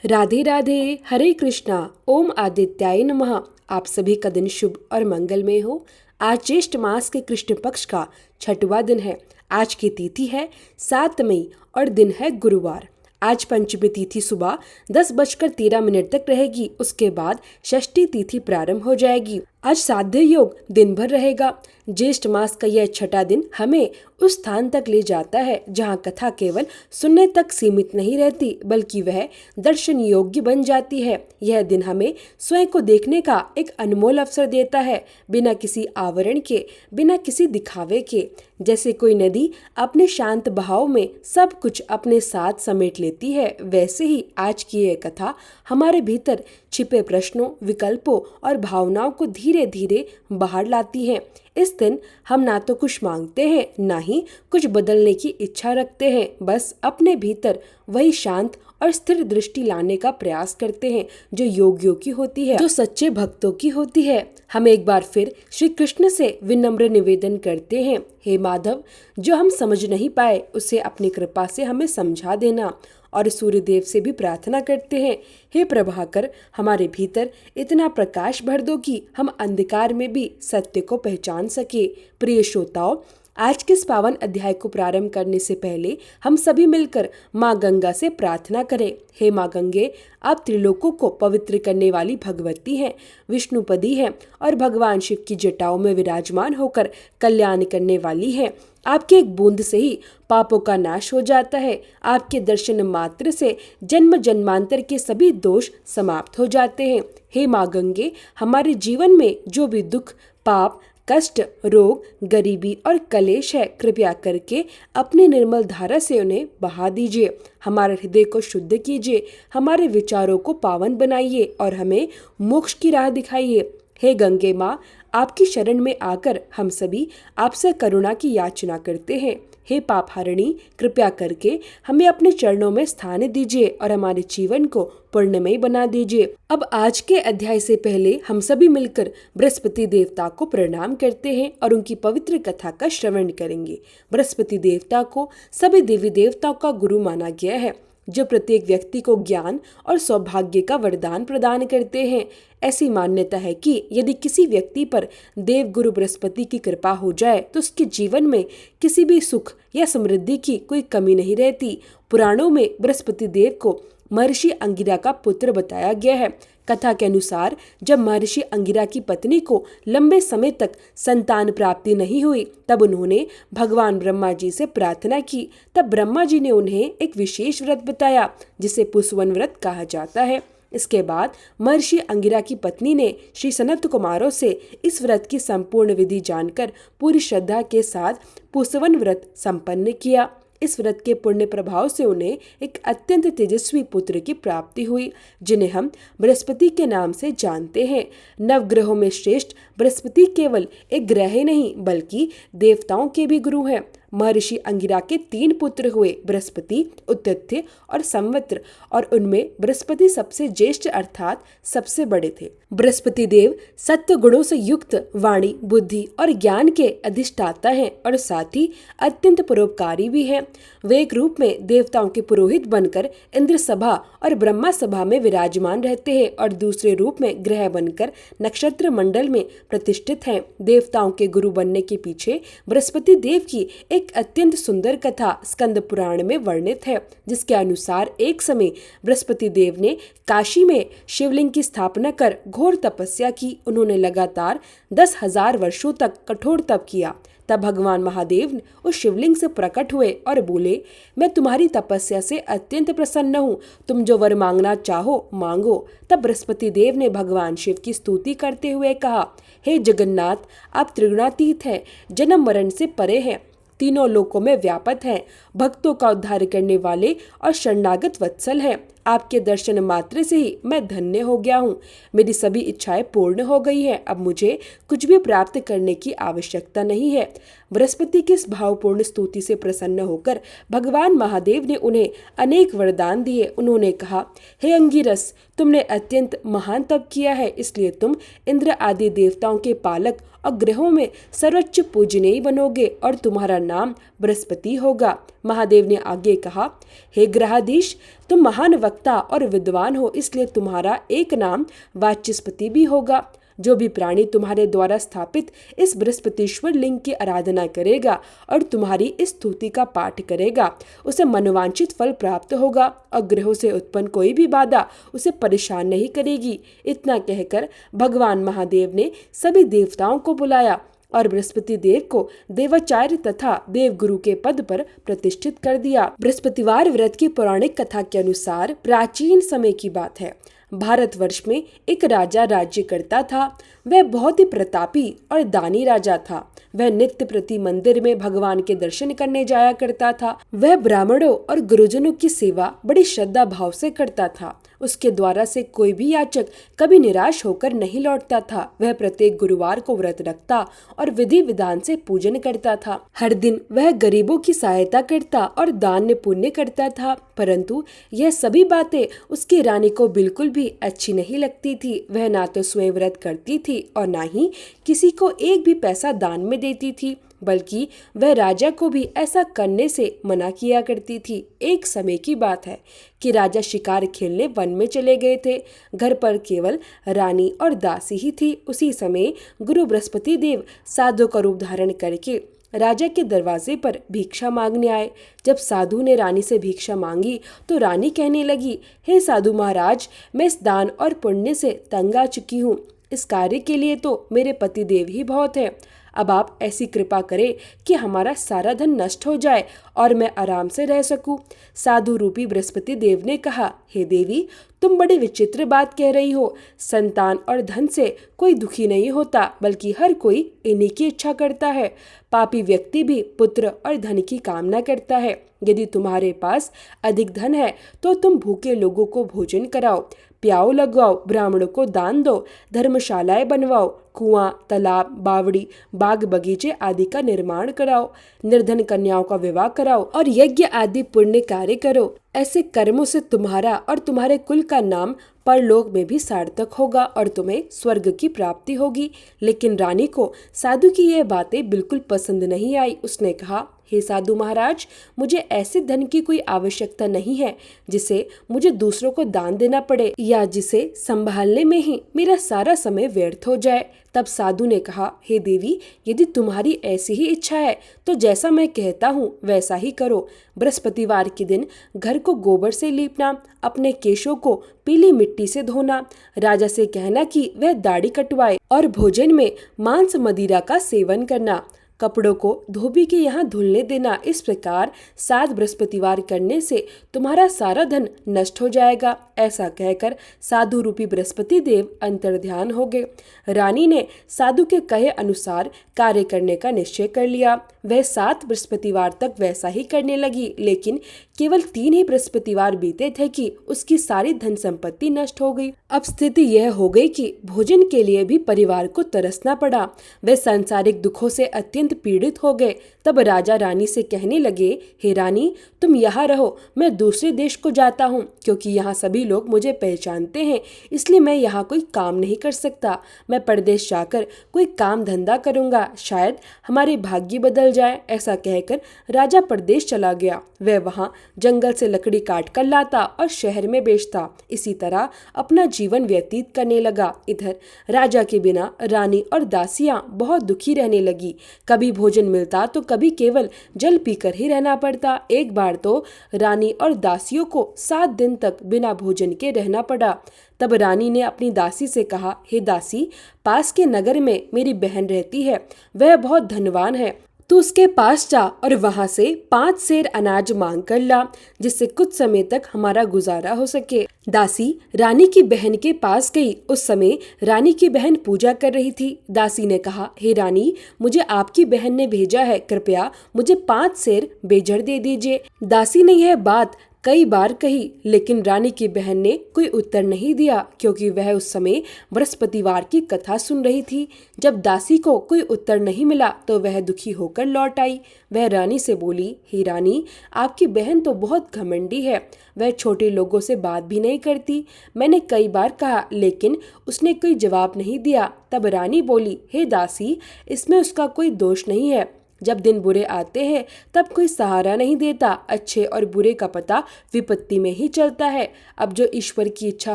राधे राधे, हरे कृष्णा, ओम आदित्याय नमः। आप सभी का दिन शुभ और मंगलमय हो। आज ज्येष्ठ मास के कृष्ण पक्ष का छठवां दिन है। आज की तिथि है 7 मई और दिन है गुरुवार। आज पंचमी तिथि सुबह 10:13 तक रहेगी। उसके बाद षष्ठी तिथि प्रारंभ हो जाएगी। आज साध्य योग दिन भर रहेगा। ज्येष्ठ मास का यह छठा दिन हमें उस स्थान तक ले जाता है जहाँ कथा केवल सुनने तक सीमित नहीं रहती, बल्कि वह दर्शन योग्य बन जाती है। यह दिन हमें स्वयं को देखने का एक अनमोल अवसर देता है, बिना किसी आवरण के, बिना किसी दिखावे के। जैसे कोई नदी अपने शांत बहाव में सब कुछ अपने साथ समेट लेती है, वैसे ही आज की यह कथा हमारे भीतर छिपे प्रश्नों, विकल्पों और भावनाओं को धीरे धीरे बाहर लाती है। इस दिन हम ना तो कुछ मांगते हैं, ना ही कुछ बदलने की इच्छा रखते हैं। बस अपने भीतर वही शांत और स्थिर दृष्टि लाने का प्रयास करते हैं जो योगियों की होती है, जो सच्चे भक्तों की होती है। हम एक बार फिर श्री कृष्ण से विनम्र निवेदन करते हैं, हे माधव, जो हम समझ नहीं पाए उसे अपनी कृपा से हमें समझा देना। और सूर्यदेव से भी प्रार्थना करते हैं, हे प्रभाकर, हमारे भीतर इतना प्रकाश भर दो कि हम अंधकार में भी सत्य को पहचान सके। प्रिय श्रोताओं, आज के इस पावन अध्याय को प्रारंभ करने से पहले हम सभी मिलकर माँ गंगा से प्रार्थना करें। हे माँ गंगे, आप त्रिलोकों को पवित्र करने वाली भगवती हैं, विष्णुपदी हैं और भगवान शिव की जटाओं में विराजमान होकर कल्याण करने वाली हैं। आपके एक बूंद से ही पापों का नाश हो जाता है। आपके दर्शन मात्र से जन्म जन्मांतर के सभी दोष समाप्त हो जाते हैं। हे माँ गंगे, हमारे जीवन में जो भी दुख, पाप, कष्ट, रोग, गरीबी और कलेश है, कृपया करके अपनी निर्मल धारा से उन्हें बहा दीजिए। हमारे हृदय को शुद्ध कीजिए, हमारे विचारों को पावन बनाइए और हमें मोक्ष की राह दिखाइए। हे गंगे माँ, आपकी शरण में आकर हम सभी आपसे करुणा की याचना करते हैं। हे पाप हरणी, कृपया करके हमें अपने चरणों में स्थान दीजिए और हमारे जीवन को पुण्यमय बना दीजिए। अब आज के अध्याय से पहले हम सभी मिलकर बृहस्पति देवता को प्रणाम करते हैं और उनकी पवित्र कथा का श्रवण करेंगे। बृहस्पति देवता को सभी देवी देवताओं का गुरु माना गया है, जो प्रत्येक व्यक्ति को ज्ञान और सौभाग्य का वरदान प्रदान करते हैं। ऐसी मान्यता है कि यदि किसी व्यक्ति पर देव गुरु बृहस्पति की कृपा हो जाए तो उसके जीवन में किसी भी सुख या समृद्धि की कोई कमी नहीं रहती। पुराणों में बृहस्पति देव को महर्षि अंगिरा का पुत्र बताया गया है। कथा के अनुसार जब महर्षि अंगिरा की पत्नी को लंबे समय तक संतान प्राप्ति नहीं हुई, तब उन्होंने भगवान ब्रह्मा जी से प्रार्थना की। तब ब्रह्मा जी ने उन्हें एक विशेष व्रत बताया, जिसे पुष्वन व्रत कहा जाता है। इसके बाद महर्षि अंगिरा की पत्नी ने श्री सनत कुमारों से इस व्रत की संपूर्ण विधि जानकर पूरी श्रद्धा के साथ पुष्वन व्रत संपन्न किया। इस व्रत के पुण्य प्रभाव से उन्हें एक अत्यंत तेजस्वी पुत्र की प्राप्ति हुई, जिन्हें हम बृहस्पति के नाम से जानते हैं। नवग्रहों में श्रेष्ठ बृहस्पति केवल एक ग्रह ही नहीं, बल्कि देवताओं के भी गुरु हैं। महर्षि अंगिरा के 3 पुत्र हुए, बृहस्पति, उतथ्य और संवत्र, और उनमें बृहस्पति सबसे ज्येष्ठ अर्थात सबसे बड़े थे। बृहस्पति देव सत्व गुणों से युक्त वाणी, बुद्धि और ज्ञान के अधिष्ठाता हैं और साथ ही अत्यंत परोपकारी भी हैं। वे एक रूप में देवताओं के पुरोहित बनकर इंद्र सभा और ब्रह्मा सभा में विराजमान रहते हैं और दूसरे रूप में ग्रह बनकर नक्षत्र मंडल में प्रतिष्ठित हैं। देवताओं के गुरु बनने के पीछे बृहस्पति देव की एक अत्यंत सुंदर कथा स्कंद पुराण में वर्णित है, जिसके अनुसार एक समय बृहस्पति देव ने काशी में शिवलिंग की स्थापना कर घोर तपस्या की। उन्होंने लगातार 10,000 वर्षों तक कठोर तप किया। तब भगवान महादेव उस शिवलिंग से प्रकट हुए और बोले, मैं तुम्हारी तपस्या से अत्यंत प्रसन्न हूँ, तुम जो वर मांगना चाहो मांगो। तब बृहस्पति देव ने भगवान शिव की स्तुति करते हुए कहा, हे जगन्नाथ, आप त्रिगुणातीत हैं, जन्म मरण से परे हैं, तीनों लोकों में व्यापक हैं, भक्तों का उद्धार करने वाले और शरणागत वत्सल हैं। आपके दर्शन मात्र से ही मैं धन्य हो गया हूँ। मेरी सभी इच्छाएं पूर्ण हो गई हैं। अब मुझे कुछ भी प्राप्त करने की आवश्यकता नहीं है। बृहस्पति की इस भावपूर्ण स्तुति से प्रसन्न होकर भगवान महादेव ने उन्हें अनेक वरदान दिए। उन्होंने कहा, हे अंगिरस, तुमने अत्यंत महान तप किया है, इसलिए तुम इंद्र आदि देवताओं के पालक और ग्रहों में सर्वोच्च पूजनीय बनोगे और तुम्हारा नाम बृहस्पति होगा। महादेव ने आगे कहा, हे ग्रहाधीश, तुम महान वक्ता और विद्वान हो, इसलिए तुम्हारा एक नाम वाचस्पति भी होगा। जो भी प्राणी तुम्हारे द्वारा स्थापित इस बृहस्पतिश्वर लिंग की आराधना करेगा और तुम्हारी इस स्तुति का पाठ करेगा, उसे मनोवांछित फल प्राप्त होगा और ग्रहों से उत्पन्न कोई भी बाधा उसे परेशान नहीं करेगी। इतना कहकर भगवान महादेव ने सभी देवताओं को बुलाया और बृहस्पति देव को देवाचार्य तथा देवगुरु के पद पर प्रतिष्ठित कर दिया। बृहस्पतिवार व्रत की पौराणिक कथा के अनुसार प्राचीन समय की बात है। भारतवर्ष में एक राजा राज्य करता था। वह बहुत ही प्रतापी और दानी राजा था। वह नित्य प्रति मंदिर में भगवान के दर्शन करने जाया करता था। वह ब्राह्मणों और गुरुजनों की सेवा बड़ी श्रद्धा भाव से करता था। उसके द्वारा से कोई भी याचक कभी निराश होकर नहीं लौटता था। वह प्रत्येक गुरुवार को व्रत रखता और विधि विधान से पूजन करता था। हर दिन वह गरीबों की सहायता करता और दान पुण्य करता था। परंतु यह सभी बातें उसकी रानी को बिल्कुल भी अच्छी नहीं लगती थी। वह ना तो स्वयं व्रत करती थी और ना ही किसी को एक भी पैसा दान में देती थी, बल्कि वह राजा को भी ऐसा करने से मना किया करती थी। एक समय की बात है कि राजा शिकार खेलने वन में चले गए थे। घर पर केवल रानी और दासी ही थी। उसी समय गुरु बृहस्पति देव साधु का रूप धारण करके राजा के दरवाजे पर भिक्षा मांगने आए। जब साधु ने रानी से भिक्षा मांगी तो रानी कहने लगी, हे साधु महाराज, मैं इस दान और पुण्य से तंग आ चुकी हूँ। इस कार्य के लिए तो मेरे पति देव ही बहुत है। अब आप ऐसी कृपा करें कि हमारा सारा धन नष्ट हो जाए और मैं आराम से रह सकूं। साधु रूपी बृहस्पति देव ने कहा, हे देवी, तुम बड़ी विचित्र बात कह रही हो। संतान और धन से कोई दुखी नहीं होता, बल्कि हर कोई इन्हीं की इच्छा करता है। पापी व्यक्ति भी पुत्र और धन की कामना करता है। यदि तुम्हारे पास अधिक धन है तो तुम भूखे लोगों को भोजन कराओ, प्याऊ लगवाओ, ब्राह्मणों को दान दो, धर्मशालाएं बनवाओ, कुआं, तालाब, बावड़ी, बाग बगीचे आदि का निर्माण कराओ, निर्धन कन्याओं का विवाह कराओ और यज्ञ आदि पुण्य कार्य करो। ऐसे कर्मों से तुम्हारा और तुम्हारे कुल का नाम परलोक में भी सार्थक होगा और तुम्हें स्वर्ग की प्राप्ति होगी। लेकिन रानी को साधु की यह बातें बिल्कुल पसंद नहीं आई। उसने कहा, हे साधु महाराज, मुझे ऐसे धन की कोई आवश्यकता नहीं है जिसे मुझे दूसरों को दान देना पड़े या जिसे संभालने में ही मेरा सारा समय व्यर्थ हो जाए। तब साधु ने कहा, हे देवी, यदि तुम्हारी ऐसी ही इच्छा है तो जैसा मैं कहता हूँ वैसा ही करो। बृहस्पतिवार के दिन घर को गोबर से लीपना, अपने केशों को पीली मिट्टी से धोना, राजा से कहना कि वह दाढ़ी कटवाए और भोजन में मांस मदिरा का सेवन करना, कपड़ों को धोबी के यहाँ धुलने देना। इस प्रकार 7 बृहस्पतिवार करने से तुम्हारा सारा धन नष्ट हो जाएगा। ऐसा कहकर साधु रूपी बृहस्पति देव अंतर्ध्यान हो गए। रानी ने साधु के कहे अनुसार कार्य करने का निश्चय कर लिया। वह 7 बृहस्पतिवार तक वैसा ही करने लगी, लेकिन केवल 3 ही बृहस्पतिवार बीते थे कि उसकी सारी धन संपत्ति नष्ट हो गई। अब स्थिति यह हो गई कि भोजन के लिए भी परिवार को तरसना पड़ा। वे सांसारिक दुखों से अत्यंत पीड़ित हो गए। तब राजा रानी से कहने लगे, हे रानी, तुम यहाँ रहो, मैं दूसरे देश को जाता हूँ, क्योंकि यहाँ सभी लोग मुझे पहचानते हैं, इसलिए मैं यहाँ कोई काम नहीं कर सकता। मैं परदेश जाकर कोई काम धंधा करूँगा, शायद हमारे भाग्य बदल जाए। ऐसा कहकर राजा परदेश चला गया। वह वहाँ जंगल से लकड़ी काट कर लाता और शहर में बेचता। इसी तरह अपना जीवन व्यतीत करने लगा। इधर राजा के बिना रानी और दासियाँ बहुत दुखी रहने लगी। कभी भोजन मिलता तो कभी केवल जल पीकर ही रहना पड़ता। एक बार तो रानी और दासियों को 7 दिन तक बिना भोजन के रहना पड़ा। तब रानी ने अपनी दासी से कहा, हे दासी, पास के नगर में मेरी बहन रहती है, वह बहुत धनवान है, तू उसके पास जा और वहां से 5 सेर अनाज मांग कर ला, जिससे कुछ समय तक हमारा गुजारा हो सके। दासी रानी की बहन के पास गई। उस समय रानी की बहन पूजा कर रही थी। दासी ने कहा, हे रानी, मुझे आपकी बहन ने भेजा है, कृपया मुझे 5 सेर बेजड़ दे दीजिए। दासी ने यह बात कई बार कही, लेकिन रानी की बहन ने कोई उत्तर नहीं दिया, क्योंकि वह उस समय बृहस्पतिवार की कथा सुन रही थी। जब दासी को कोई उत्तर नहीं मिला तो वह दुखी होकर लौट आई। वह रानी से बोली, हे रानी, आपकी बहन तो बहुत घमंडी है, वह छोटे लोगों से बात भी नहीं करती। मैंने कई बार कहा, लेकिन उसने कोई जवाब नहीं दिया। तब रानी बोली, हे दासी, इसमें उसका कोई दोष नहीं है। जब दिन बुरे आते हैं तब कोई सहारा नहीं देता। अच्छे और बुरे का पता विपत्ति में ही चलता है। अब जो ईश्वर की इच्छा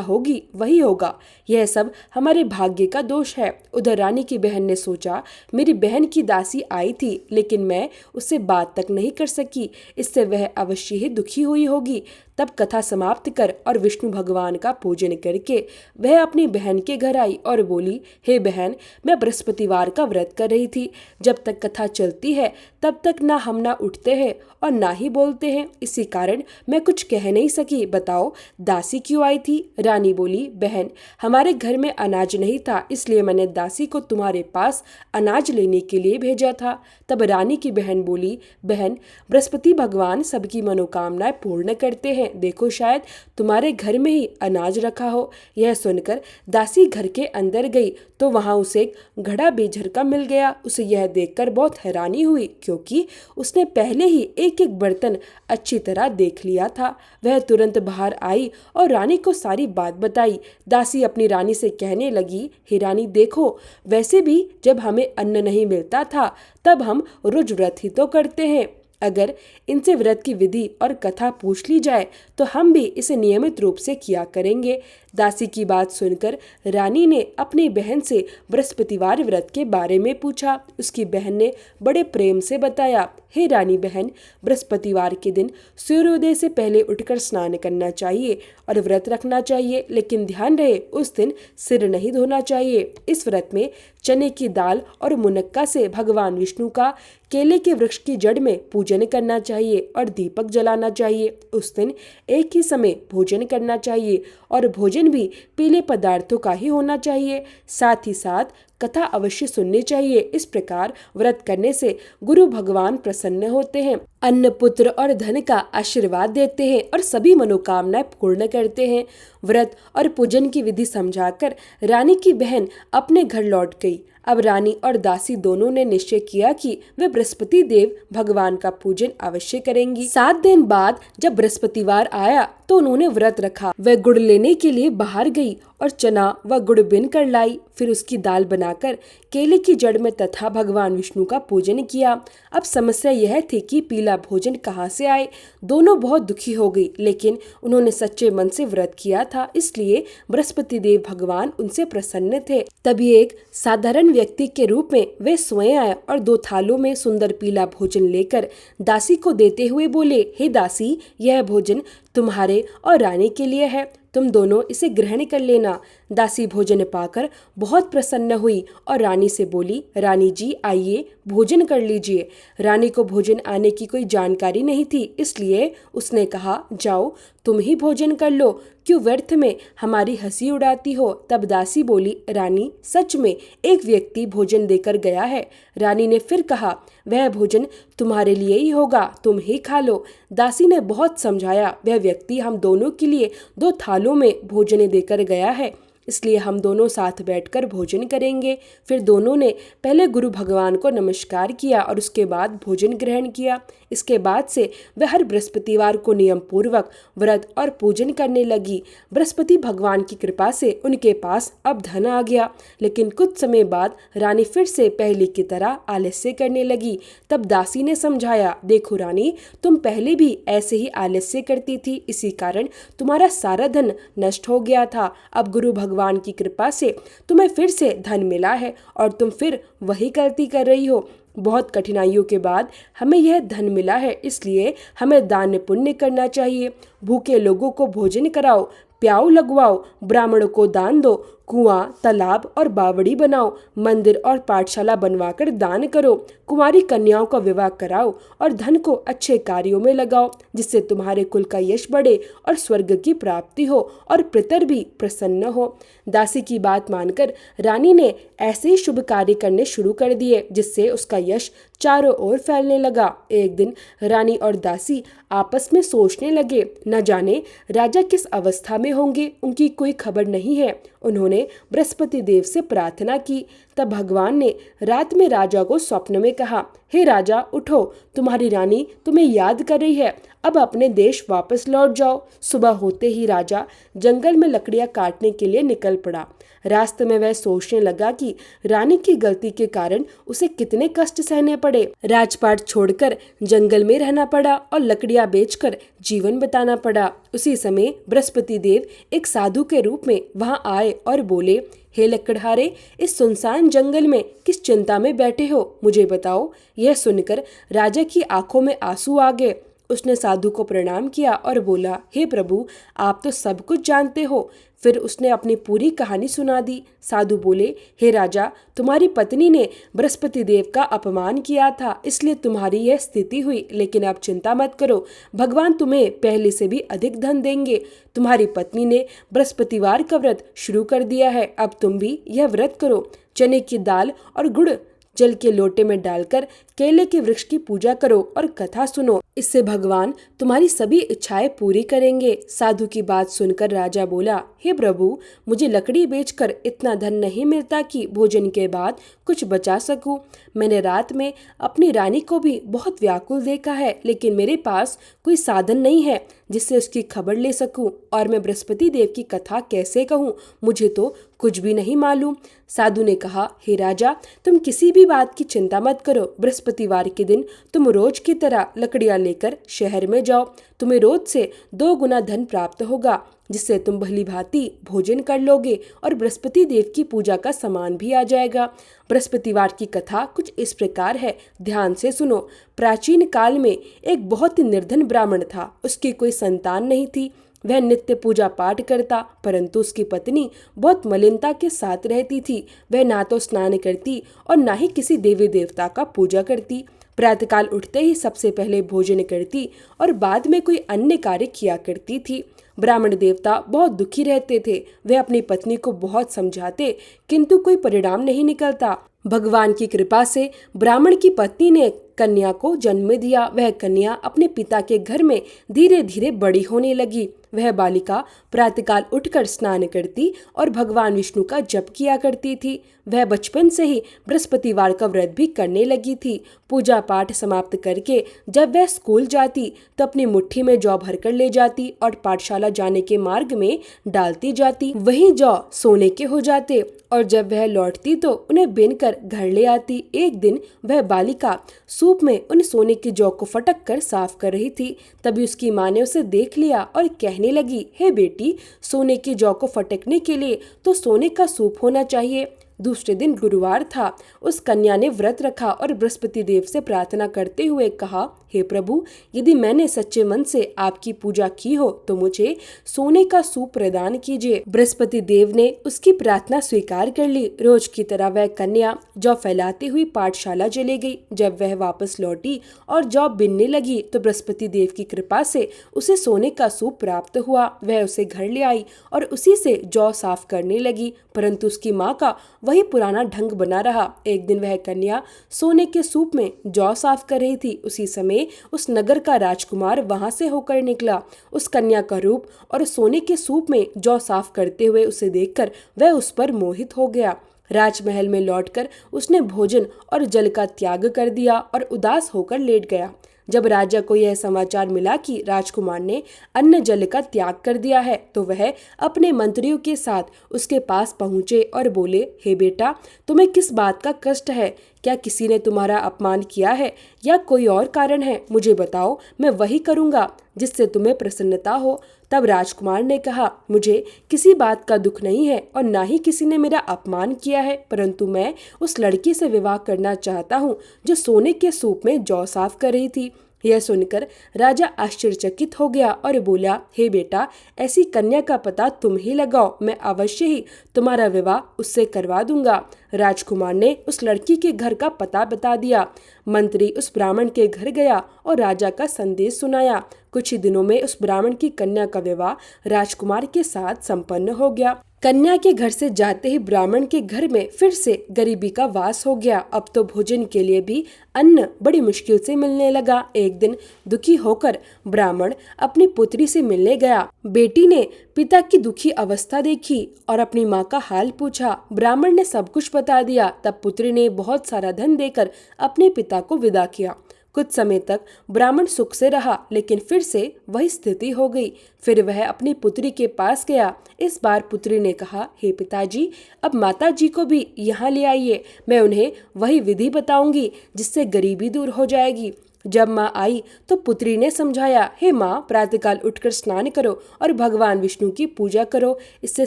होगी वही होगा। यह सब हमारे भाग्य का दोष है। उधर रानी की बहन ने सोचा, मेरी बहन की दासी आई थी लेकिन मैं उससे बात तक नहीं कर सकी, इससे वह अवश्य ही दुखी हुई होगी। तब कथा समाप्त कर और विष्णु भगवान का पूजन करके वह अपनी बहन के घर आई और बोली, हे बहन, मैं बृहस्पतिवार का व्रत कर रही थी। जब तक कथा चलती है तब तक ना हम ना उठते हैं और ना ही बोलते हैं, इसी कारण मैं कुछ कह नहीं सकी। बताओ दासी क्यों आई थी? रानी बोली, बहन, हमारे घर में अनाज नहीं था, इसलिए मैंने दासी को तुम्हारे पास अनाज लेने के लिए भेजा था। तब रानी की बहन बोली, बहन, बृहस्पति भगवान सबकी मनोकामनाएं पूर्ण करते हैं। देखो शायद तुम्हारे घर में ही अनाज रखा हो। यह सुनकर दासी घर के अंदर गई तो वहां उसे एक घड़ा बेझर का मिल गया। उसे यह देखकर बहुत हैरानी हुई क्योंकि उसने पहले ही एक एक बर्तन अच्छी तरह देख लिया था। वह तुरंत बाहर आई और रानी को सारी बात बताई। दासी अपनी रानी से कहने लगी, हे रानी, देखो, वैसे भी जब हमें अन्न नहीं मिलता था तब हम रोज व्रत ही तो करते हैं। अगर इनसे व्रत की विधि और कथा पूछ ली जाए तो हम भी इसे नियमित रूप से किया करेंगे। दासी की बात सुनकर रानी ने अपनी बहन से बृहस्पतिवार व्रत के बारे में पूछा। उसकी बहन ने बड़े प्रेम से बताया, हे रानी बहन, बृहस्पतिवार के दिन सूर्योदय से पहले उठकर स्नान करना चाहिए और व्रत रखना चाहिए, लेकिन ध्यान रहे उस दिन सिर नहीं धोना चाहिए। इस व्रत में चने की दाल और मुनक्का से भगवान विष्णु का केले के वृक्ष की जड़ में पूजन करना चाहिए और दीपक जलाना चाहिए। उस दिन एक ही समय भोजन करना चाहिए और भोजन भी पीले पदार्थों का ही होना चाहिए। साथ ही साथ कथा अवश्य सुननी चाहिए। इस प्रकार व्रत करने से गुरु भगवान प्रसन्न होते हैं, अन्न, पुत्र और धन का आशीर्वाद देते हैं और सभी मनोकामनाएं पूर्ण करते हैं। व्रत और पूजन की विधि समझाकर रानी की बहन अपने घर लौट गई। अब रानी और दासी दोनों ने निश्चय किया कि वे बृहस्पति देव भगवान का पूजन अवश्य करेंगी। 7 दिन बाद जब बृहस्पतिवार आया तो उन्होंने व्रत रखा। वह गुड़ लेने के लिए बाहर गई और चना व गुड़ बिन कर लाई। फिर उसकी दाल बनाकर केले की जड़ में तथा भगवान विष्णु का पूजन किया। अब समस्या यह थी कि पीला भोजन कहाँ से आए। दोनों बहुत दुखी हो गई, लेकिन उन्होंने सच्चे मन से व्रत किया था, इसलिए बृहस्पति देव भगवान उनसे प्रसन्न थे। तभी एक साधारण व्यक्ति के रूप में वे स्वयं आए और 2 थालों में सुंदर पीला भोजन लेकर दासी को देते हुए बोले, हे दासी, यह भोजन तुम्हारे और रानी के लिए है, तुम दोनों इसे ग्रहण कर लेना। दासी भोजन पाकर बहुत प्रसन्न हुई और रानी से बोली, रानी जी, आइए भोजन कर लीजिए। रानी को भोजन आने की कोई जानकारी नहीं थी, इसलिए उसने कहा, जाओ तुम ही भोजन कर लो, क्यों व्यर्थ में हमारी हंसी उड़ाती हो। तब दासी बोली, रानी, सच में एक व्यक्ति भोजन देकर गया है। रानी ने फिर कहा, वह भोजन तुम्हारे लिए ही होगा, तुम ही खा लो। दासी ने बहुत समझाया, वह व्यक्ति हम दोनों के लिए 2 थालों में भोजन देकर गया है, इसलिए हम दोनों साथ बैठकर भोजन करेंगे। फिर दोनों ने पहले गुरु भगवान को नमस्कार किया और उसके बाद भोजन ग्रहण किया। इसके बाद से वह हर बृहस्पतिवार को नियम पूर्वक व्रत और पूजन करने लगी। बृहस्पति भगवान की कृपा से उनके पास अब धन आ गया, लेकिन कुछ समय बाद रानी फिर से पहले की तरह आलस्य करने लगी। तब दासी ने समझाया, देखो रानी, तुम पहले भी ऐसे ही आलस्य करती थी, इसी कारण तुम्हारा सारा धन नष्ट हो गया था। अब गुरु भगवान की कृपा से तुम्हें फिर से धन मिला है और तुम फिर वही गलती कर रही हो। बहुत कठिनाइयों के बाद हमें यह धन मिला है, इसलिए हमें दान पुण्य करना चाहिए। भूखे लोगों को भोजन कराओ, प्याऊ लगवाओ, ब्राह्मणों को दान दो, कुआं, तालाब और बावड़ी बनाओ, मंदिर और पाठशाला बनवाकर दान करो, कुंवारी कन्याओं का विवाह कराओ और धन को अच्छे कार्यों में लगाओ, जिससे तुम्हारे कुल का यश बढ़े और स्वर्ग की प्राप्ति हो और पितर भी प्रसन्न हो। दासी की बात मानकर रानी ने ऐसे ही शुभ कार्य करने शुरू कर दिए, जिससे उसका यश चारों ओर फैलने लगा। एक दिन रानी और दासी आपस में सोचने लगे, न जाने राजा किस अवस्था में होंगे, उनकी कोई खबर नहीं है। उन्होंने बृहस्पति देव से प्रार्थना की। तब भगवान ने रात में राजा को स्वप्न में कहा, हे राजा उठो, तुम्हारी रानी तुम्हें याद कर रही है, अब अपने देश वापस लौट जाओ। सुबह होते ही राजा जंगल में लकड़ियां काटने के लिए निकल पड़ा। रास्ते में वह सोचने लगा कि रानी की गलती के कारण उसे कितने कष्ट सहने पड़े। राजपाट छोड़कर जंगल में रहना पड़ा और लकड़ियां बेचकर जीवन बिताना पड़ा। उसी समय बृहस्पति देव एक साधु के रूप में वहां आए और बोले, हे लकड़हारे, इस सुनसान जंगल में किस चिंता में बैठे हो, मुझे बताओ। यह सुनकर राजा की आंखों में आंसू आ गए। उसने साधु को प्रणाम किया और बोला, हे प्रभु, आप तो सब कुछ जानते हो। फिर उसने अपनी पूरी कहानी सुना दी। साधु बोले, हे राजा, तुम्हारी पत्नी ने बृहस्पति देव का अपमान किया था, इसलिए तुम्हारी यह स्थिति हुई। लेकिन अब चिंता मत करो, भगवान तुम्हें पहले से भी अधिक धन देंगे। तुम्हारी पत्नी ने बृहस्पतिवार का व्रत शुरू कर दिया है, अब तुम भी यह व्रत करो। चने की दाल और गुड़ जल के लोटे में डालकर केले के वृक्ष की पूजा करो और कथा सुनो, इससे भगवान तुम्हारी सभी इच्छाएं पूरी करेंगे। साधु की बात सुनकर राजा बोला, हे प्रभु, मुझे लकड़ी बेचकर इतना धन नहीं मिलता कि भोजन के बाद कुछ बचा सकूं। मैंने रात में अपनी रानी को भी बहुत व्याकुल देखा है, लेकिन मेरे पास कोई साधन नहीं है जिससे उसकी खबर ले सकूं, और मैं बृहस्पति देव की कथा कैसे कहूं, मुझे तो कुछ भी नहीं मालूम। साधु ने कहा, हे राजा, तुम किसी भी बात की चिंता मत करो। बृहस्पतिवार के दिन तुम रोज की तरह लकड़ियां लेकर शहर में जाओ। तुम्हें रोज से 2 गुना धन प्राप्त होगा, जिससे तुम भली भांति भोजन कर लोगे और बृहस्पति देव की पूजा का सामान भी आ जाएगा। बृहस्पतिवार की कथा कुछ इस प्रकार है, ध्यान से सुनो। प्राचीन काल में एक बहुत ही निर्धन ब्राह्मण था। उसकी कोई संतान नहीं थी। वह नित्य पूजा पाठ करता, परंतु उसकी पत्नी बहुत मलिनता के साथ रहती थी। वह ना तो स्नान करती और ना ही किसी देवी देवता का पूजा करती। प्रातःकाल उठते ही सबसे पहले भोजन करती और बाद में कोई अन्य कार्य किया करती थी। ब्राह्मण देवता बहुत दुखी रहते थे। वे अपनी पत्नी को बहुत समझाते, किंतु कोई परिणाम नहीं निकलता। भगवान की कृपा से ब्राह्मण की पत्नी ने कन्या को जन्म दिया। वह कन्या अपने पिता के घर में धीरे धीरे बड़ी होने लगी। वह बालिका प्रातःकाल उठकर स्नान करती और भगवान विष्णु का जप किया करती थी। वह बचपन से ही बृहस्पतिवार का व्रत भी करने लगी थी। पूजा पाठ समाप्त करके जब वह स्कूल जाती तो अपनी मुट्ठी में जौ भरकर ले जाती और पाठशाला जाने के मार्ग में डालती जाती। वहीं जौ सोने के हो जाते और जब वह लौटती तो उन्हें बीनकर घर ले आती। एक दिन वह बालिका सूप में उन सोने की जौ को फटक कर साफ कर रही थी। तभी उसकी माँ ने उसे देख लिया और कहने लगी, हे बेटी, सोने की जौ को फटकने के लिए तो सोने का सूप होना चाहिए। दूसरे दिन गुरुवार था। उस कन्या ने व्रत रखा और बृहस्पति देव से प्रार्थना करते हुए कहा, हे प्रभु, यदि मैंने सच्चे मन से आपकी पूजा की हो तो मुझे सोने का सूप प्रदान कीजिए। बृहस्पति देव ने उसकी प्रार्थना स्वीकार कर ली। रोज की तरह वह कन्या जौ फैलाती हुई पाठशाला चली गई। जब वह वापस लौटी और जौ बिनने लगी तो बृहस्पति देव की कृपा से उसे सोने का सूप प्राप्त हुआ। वह उसे घर ले आई और उसी से जौ साफ करने लगी, परंतु उसकी माँ का वही पुराना ढंग बना रहा। एक दिन वह कन्या सोने के सूप में जौ साफ कर रही थी। उसी समय उस नगर का राजकुमार वहां से होकर निकला। उस कन्या का रूप और सोने के सूप में जौ साफ करते हुए उसे देखकर वह उस पर मोहित हो गया। राजमहल में लौटकर उसने भोजन और जल का त्याग कर दिया और उदास होकर लेट गया। जब राजा को यह समाचार मिला कि राजकुमार ने अन्न जल का त्याग कर दिया है तो वह अपने मंत्रियों के साथ उसके पास पहुंचे और बोले, हे बेटा, तुम्हें किस बात का कष्ट है? क्या किसी ने तुम्हारा अपमान किया है या कोई और कारण है? मुझे बताओ, मैं वही करूंगा जिससे तुम्हें प्रसन्नता हो। तब राजकुमार ने कहा, मुझे किसी बात का दुख नहीं है और ना ही किसी ने मेरा अपमान किया है, परंतु मैं उस लड़की से विवाह करना चाहता हूँ जो सोने के सूप में जौ साफ कर रही थी। यह सुनकर राजा आश्चर्यचकित हो गया और बोला, हे बेटा, ऐसी कन्या का पता तुम ही लगाओ, मैं अवश्य ही तुम्हारा विवाह उससे करवा दूंगा। राजकुमार ने उस लड़की के घर का पता बता दिया। मंत्री उस ब्राह्मण के घर गया और राजा का संदेश सुनाया। कुछ ही दिनों में उस ब्राह्मण की कन्या का विवाह राजकुमार के साथ संपन्न हो गया। कन्या के घर से जाते ही ब्राह्मण के घर में फिर से गरीबी का वास हो गया। अब तो भोजन के लिए भी अन्न बड़ी मुश्किल से मिलने लगा। एक दिन दुखी होकर ब्राह्मण अपनी पुत्री से मिलने गया। बेटी ने पिता की दुखी अवस्था देखी और अपनी माँ का हाल पूछा। ब्राह्मण ने सब कुछ बता दिया। तब पुत्री ने बहुत सारा धन देकर अपने पिता को विदा किया। कुछ समय तक ब्राह्मण सुख से रहा, लेकिन फिर से वही स्थिति हो गई। फिर वह अपनी पुत्री के पास गया। इस बार पुत्री ने कहा, हे पिताजी, अब माता जी को भी यहाँ ले आइए। मैं उन्हें वही विधि बताऊंगी जिससे गरीबी दूर हो जाएगी। जब माँ आई तो पुत्री ने समझाया, हे माँ, प्रातःकाल उठकर स्नान करो और भगवान विष्णु की पूजा करो, इससे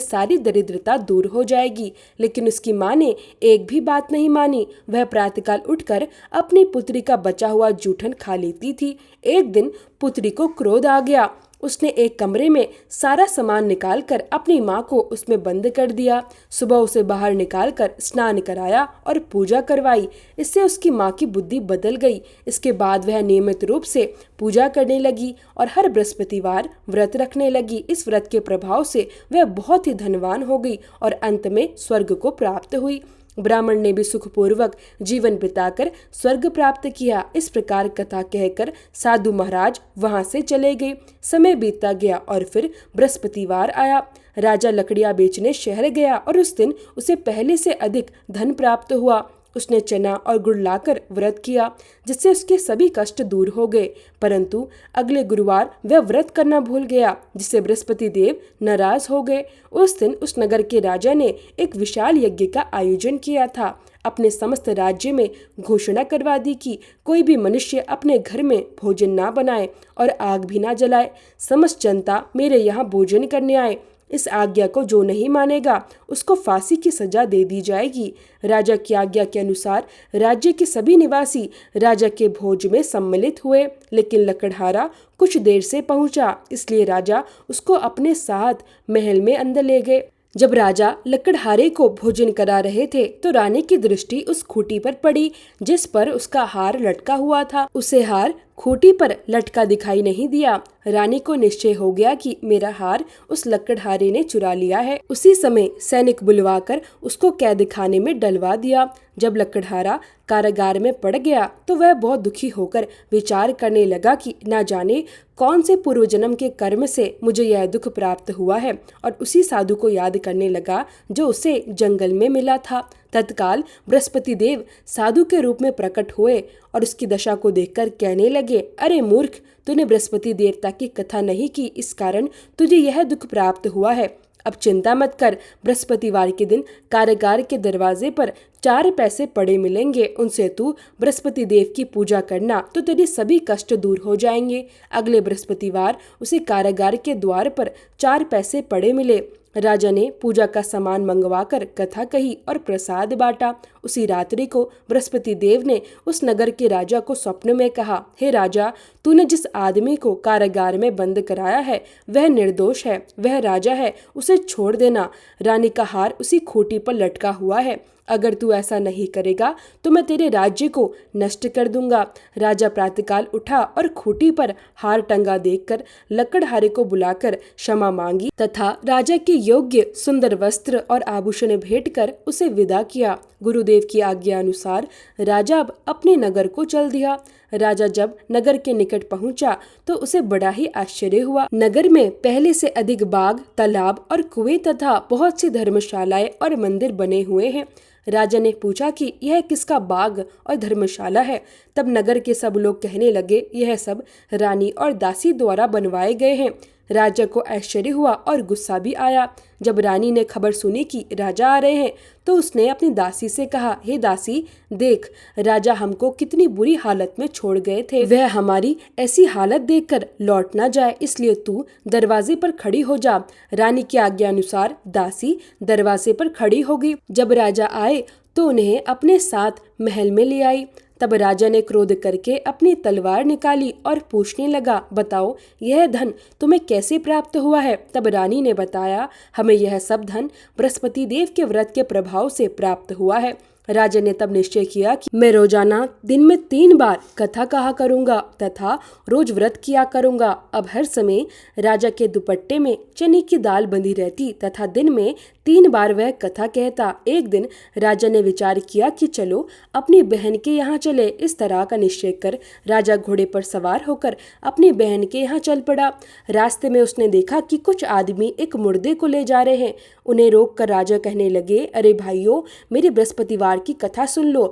सारी दरिद्रता दूर हो जाएगी। लेकिन उसकी माँ ने एक भी बात नहीं मानी। वह प्रातःकाल उठकर अपनी पुत्री का बचा हुआ जूठन खा लेती थी। एक दिन पुत्री को क्रोध आ गया। उसने एक कमरे में सारा सामान निकालकर अपनी माँ को उसमें बंद कर दिया। सुबह उसे बाहर निकालकर स्नान कराया और पूजा करवाई। इससे उसकी माँ की बुद्धि बदल गई। इसके बाद वह नियमित रूप से पूजा करने लगी और हर बृहस्पतिवार व्रत रखने लगी। इस व्रत के प्रभाव से वह बहुत ही धनवान हो गई और अंत में स्वर्ग को प्राप्त हुई। ब्राह्मण ने भी सुखपूर्वक जीवन बिताकर स्वर्ग प्राप्त किया। इस प्रकार कथा कहकर साधु महाराज वहां से चले गए। समय बीतता गया और फिर बृहस्पतिवार आया। राजा लकड़ियां बेचने शहर गया और उस दिन उसे पहले से अधिक धन प्राप्त हुआ। उसने चना और गुड़ लाकर व्रत किया, जिससे उसके सभी कष्ट दूर हो गए। परंतु अगले गुरुवार वह व्रत करना भूल गया, जिससे बृहस्पति देव नाराज हो गए। उस दिन उस नगर के राजा ने एक विशाल यज्ञ का आयोजन किया था। अपने समस्त राज्य में घोषणा करवा दी कि कोई भी मनुष्य अपने घर में भोजन ना बनाए और आग भी ना जलाए। समस्त जनता मेरे यहाँ भोजन करने आए। इस आज्ञा को जो नहीं मानेगा उसको फांसी की सजा दे दी जाएगी। राजा की आज्ञा के अनुसार राज्य के सभी निवासी राजा के भोज में सम्मिलित हुए, लेकिन लकड़हारा कुछ देर से पहुंचा, इसलिए राजा उसको अपने साथ महल में अंदर ले गए। जब राजा लकड़हारे को भोजन करा रहे थे तो रानी की दृष्टि उस खूंटी पर पड़ी जिस पर उसका हार लटका हुआ था। उसे हार खूंटी पर लटका दिखाई नहीं दिया। रानी को निश्चय हो गया कि मेरा हार उस लकड़हारे ने चुरा लिया है। उसी समय सैनिक बुलवाकर उसको कैद खाने में डलवा दिया। जब लकड़हारा कारागार में पड़ गया तो वह बहुत दुखी होकर विचार करने लगा कि न जाने कौन से पूर्व जन्म के कर्म से मुझे यह दुख प्राप्त हुआ है, और उसी साधु को याद करने लगा जो उसे जंगल में मिला था। तत्काल बृहस्पति देव साधु के रूप में प्रकट हुए और उसकी दशा को देखकर कहने लगे, अरे मूर्ख, तूने बृहस्पति देवता की कथा नहीं की, इस कारण तुझे यह दुख प्राप्त हुआ है। अब चिंता मत कर, बृहस्पतिवार के दिन कारागार के दरवाजे पर 4 पैसे पड़े मिलेंगे, उनसे तू बृहस्पति देव की पूजा करना तो तेरे सभी कष्ट दूर हो जाएंगे। अगले बृहस्पतिवार उसे कारागार के द्वार पर 4 पैसे पड़े मिले। राजा ने पूजा का सामान मंगवाकर कथा कही और प्रसाद बांटा। उसी रात्रि को बृहस्पति देव ने उस नगर के राजा को स्वप्न में कहा, हे राजा, तूने जिस आदमी को कारागार में बंद कराया है वह निर्दोष है, वह राजा है, उसे छोड़ देना। रानी का हार उसी खूंटी पर लटका हुआ है। अगर तू ऐसा नहीं करेगा तो मैं तेरे राज्य को नष्ट कर दूंगा। राजा प्रातःकाल उठा और खूंटी पर हार टंगा देखकर लकड़हारे को बुलाकर क्षमा मांगी तथा राजा के योग्य सुंदर वस्त्र और आभूषण भेंट कर उसे विदा किया। गुरुदेव की आज्ञा अनुसार राजा अब अपने नगर को चल दिया। राजा जब नगर के निकट पहुंचा तो उसे बड़ा ही आश्चर्य हुआ। नगर में पहले से अधिक बाग, तालाब और कुएं तथा बहुत सी धर्मशालाएं और मंदिर बने हुए हैं। राजा ने पूछा कि यह किसका बाग और धर्मशाला है। तब नगर के सब लोग कहने लगे, यह सब रानी और दासी द्वारा बनवाए गए हैं। राजा को आश्चर्य हुआ और गुस्सा भी आया। जब रानी ने खबर सुनी कि राजा आ रहे हैं तो उसने अपनी दासी से कहा, हे दासी, देख, राजा हमको कितनी बुरी हालत में छोड़ गए थे। वह हमारी ऐसी हालत देखकर लौट ना जाए, इसलिए तू दरवाजे पर खड़ी हो जा। रानी की आज्ञा अनुसार दासी दरवाजे पर खड़ी हो गई। जब राजा आए तो उन्हें अपने साथ महल में ले आई। तब राजा ने क्रोध करके अपनी तलवार निकाली और पूछने लगा, बताओ, यह धन तुम्हें कैसे प्राप्त हुआ है? तब रानी ने बताया, हमें यह सब धन बृहस्पति देव के व्रत के प्रभाव से प्राप्त हुआ है। राजा ने तब निश्चय किया कि मैं रोजाना दिन में 3 बार कथा कहा करूंगा तथा रोज व्रत किया करूंगा। अब हर समय राजा के दुपट्टे में चने की दाल बंधी रहती तथा दिन में 3 बार वह कथा कहता। एक दिन राजा ने विचार किया कि चलो अपनी बहन के यहाँ चले। इस तरह का निश्चय कर राजा घोड़े पर सवार होकर अपनी बहन के यहाँ चल पड़ा। रास्ते में उसने देखा कि कुछ आदमी एक मुर्दे को ले जा रहे हैं। उन्हें रोक कर राजा कहने लगे, अरे भाइयों, मेरी बृहस्पतिवार की कथा सुन लो।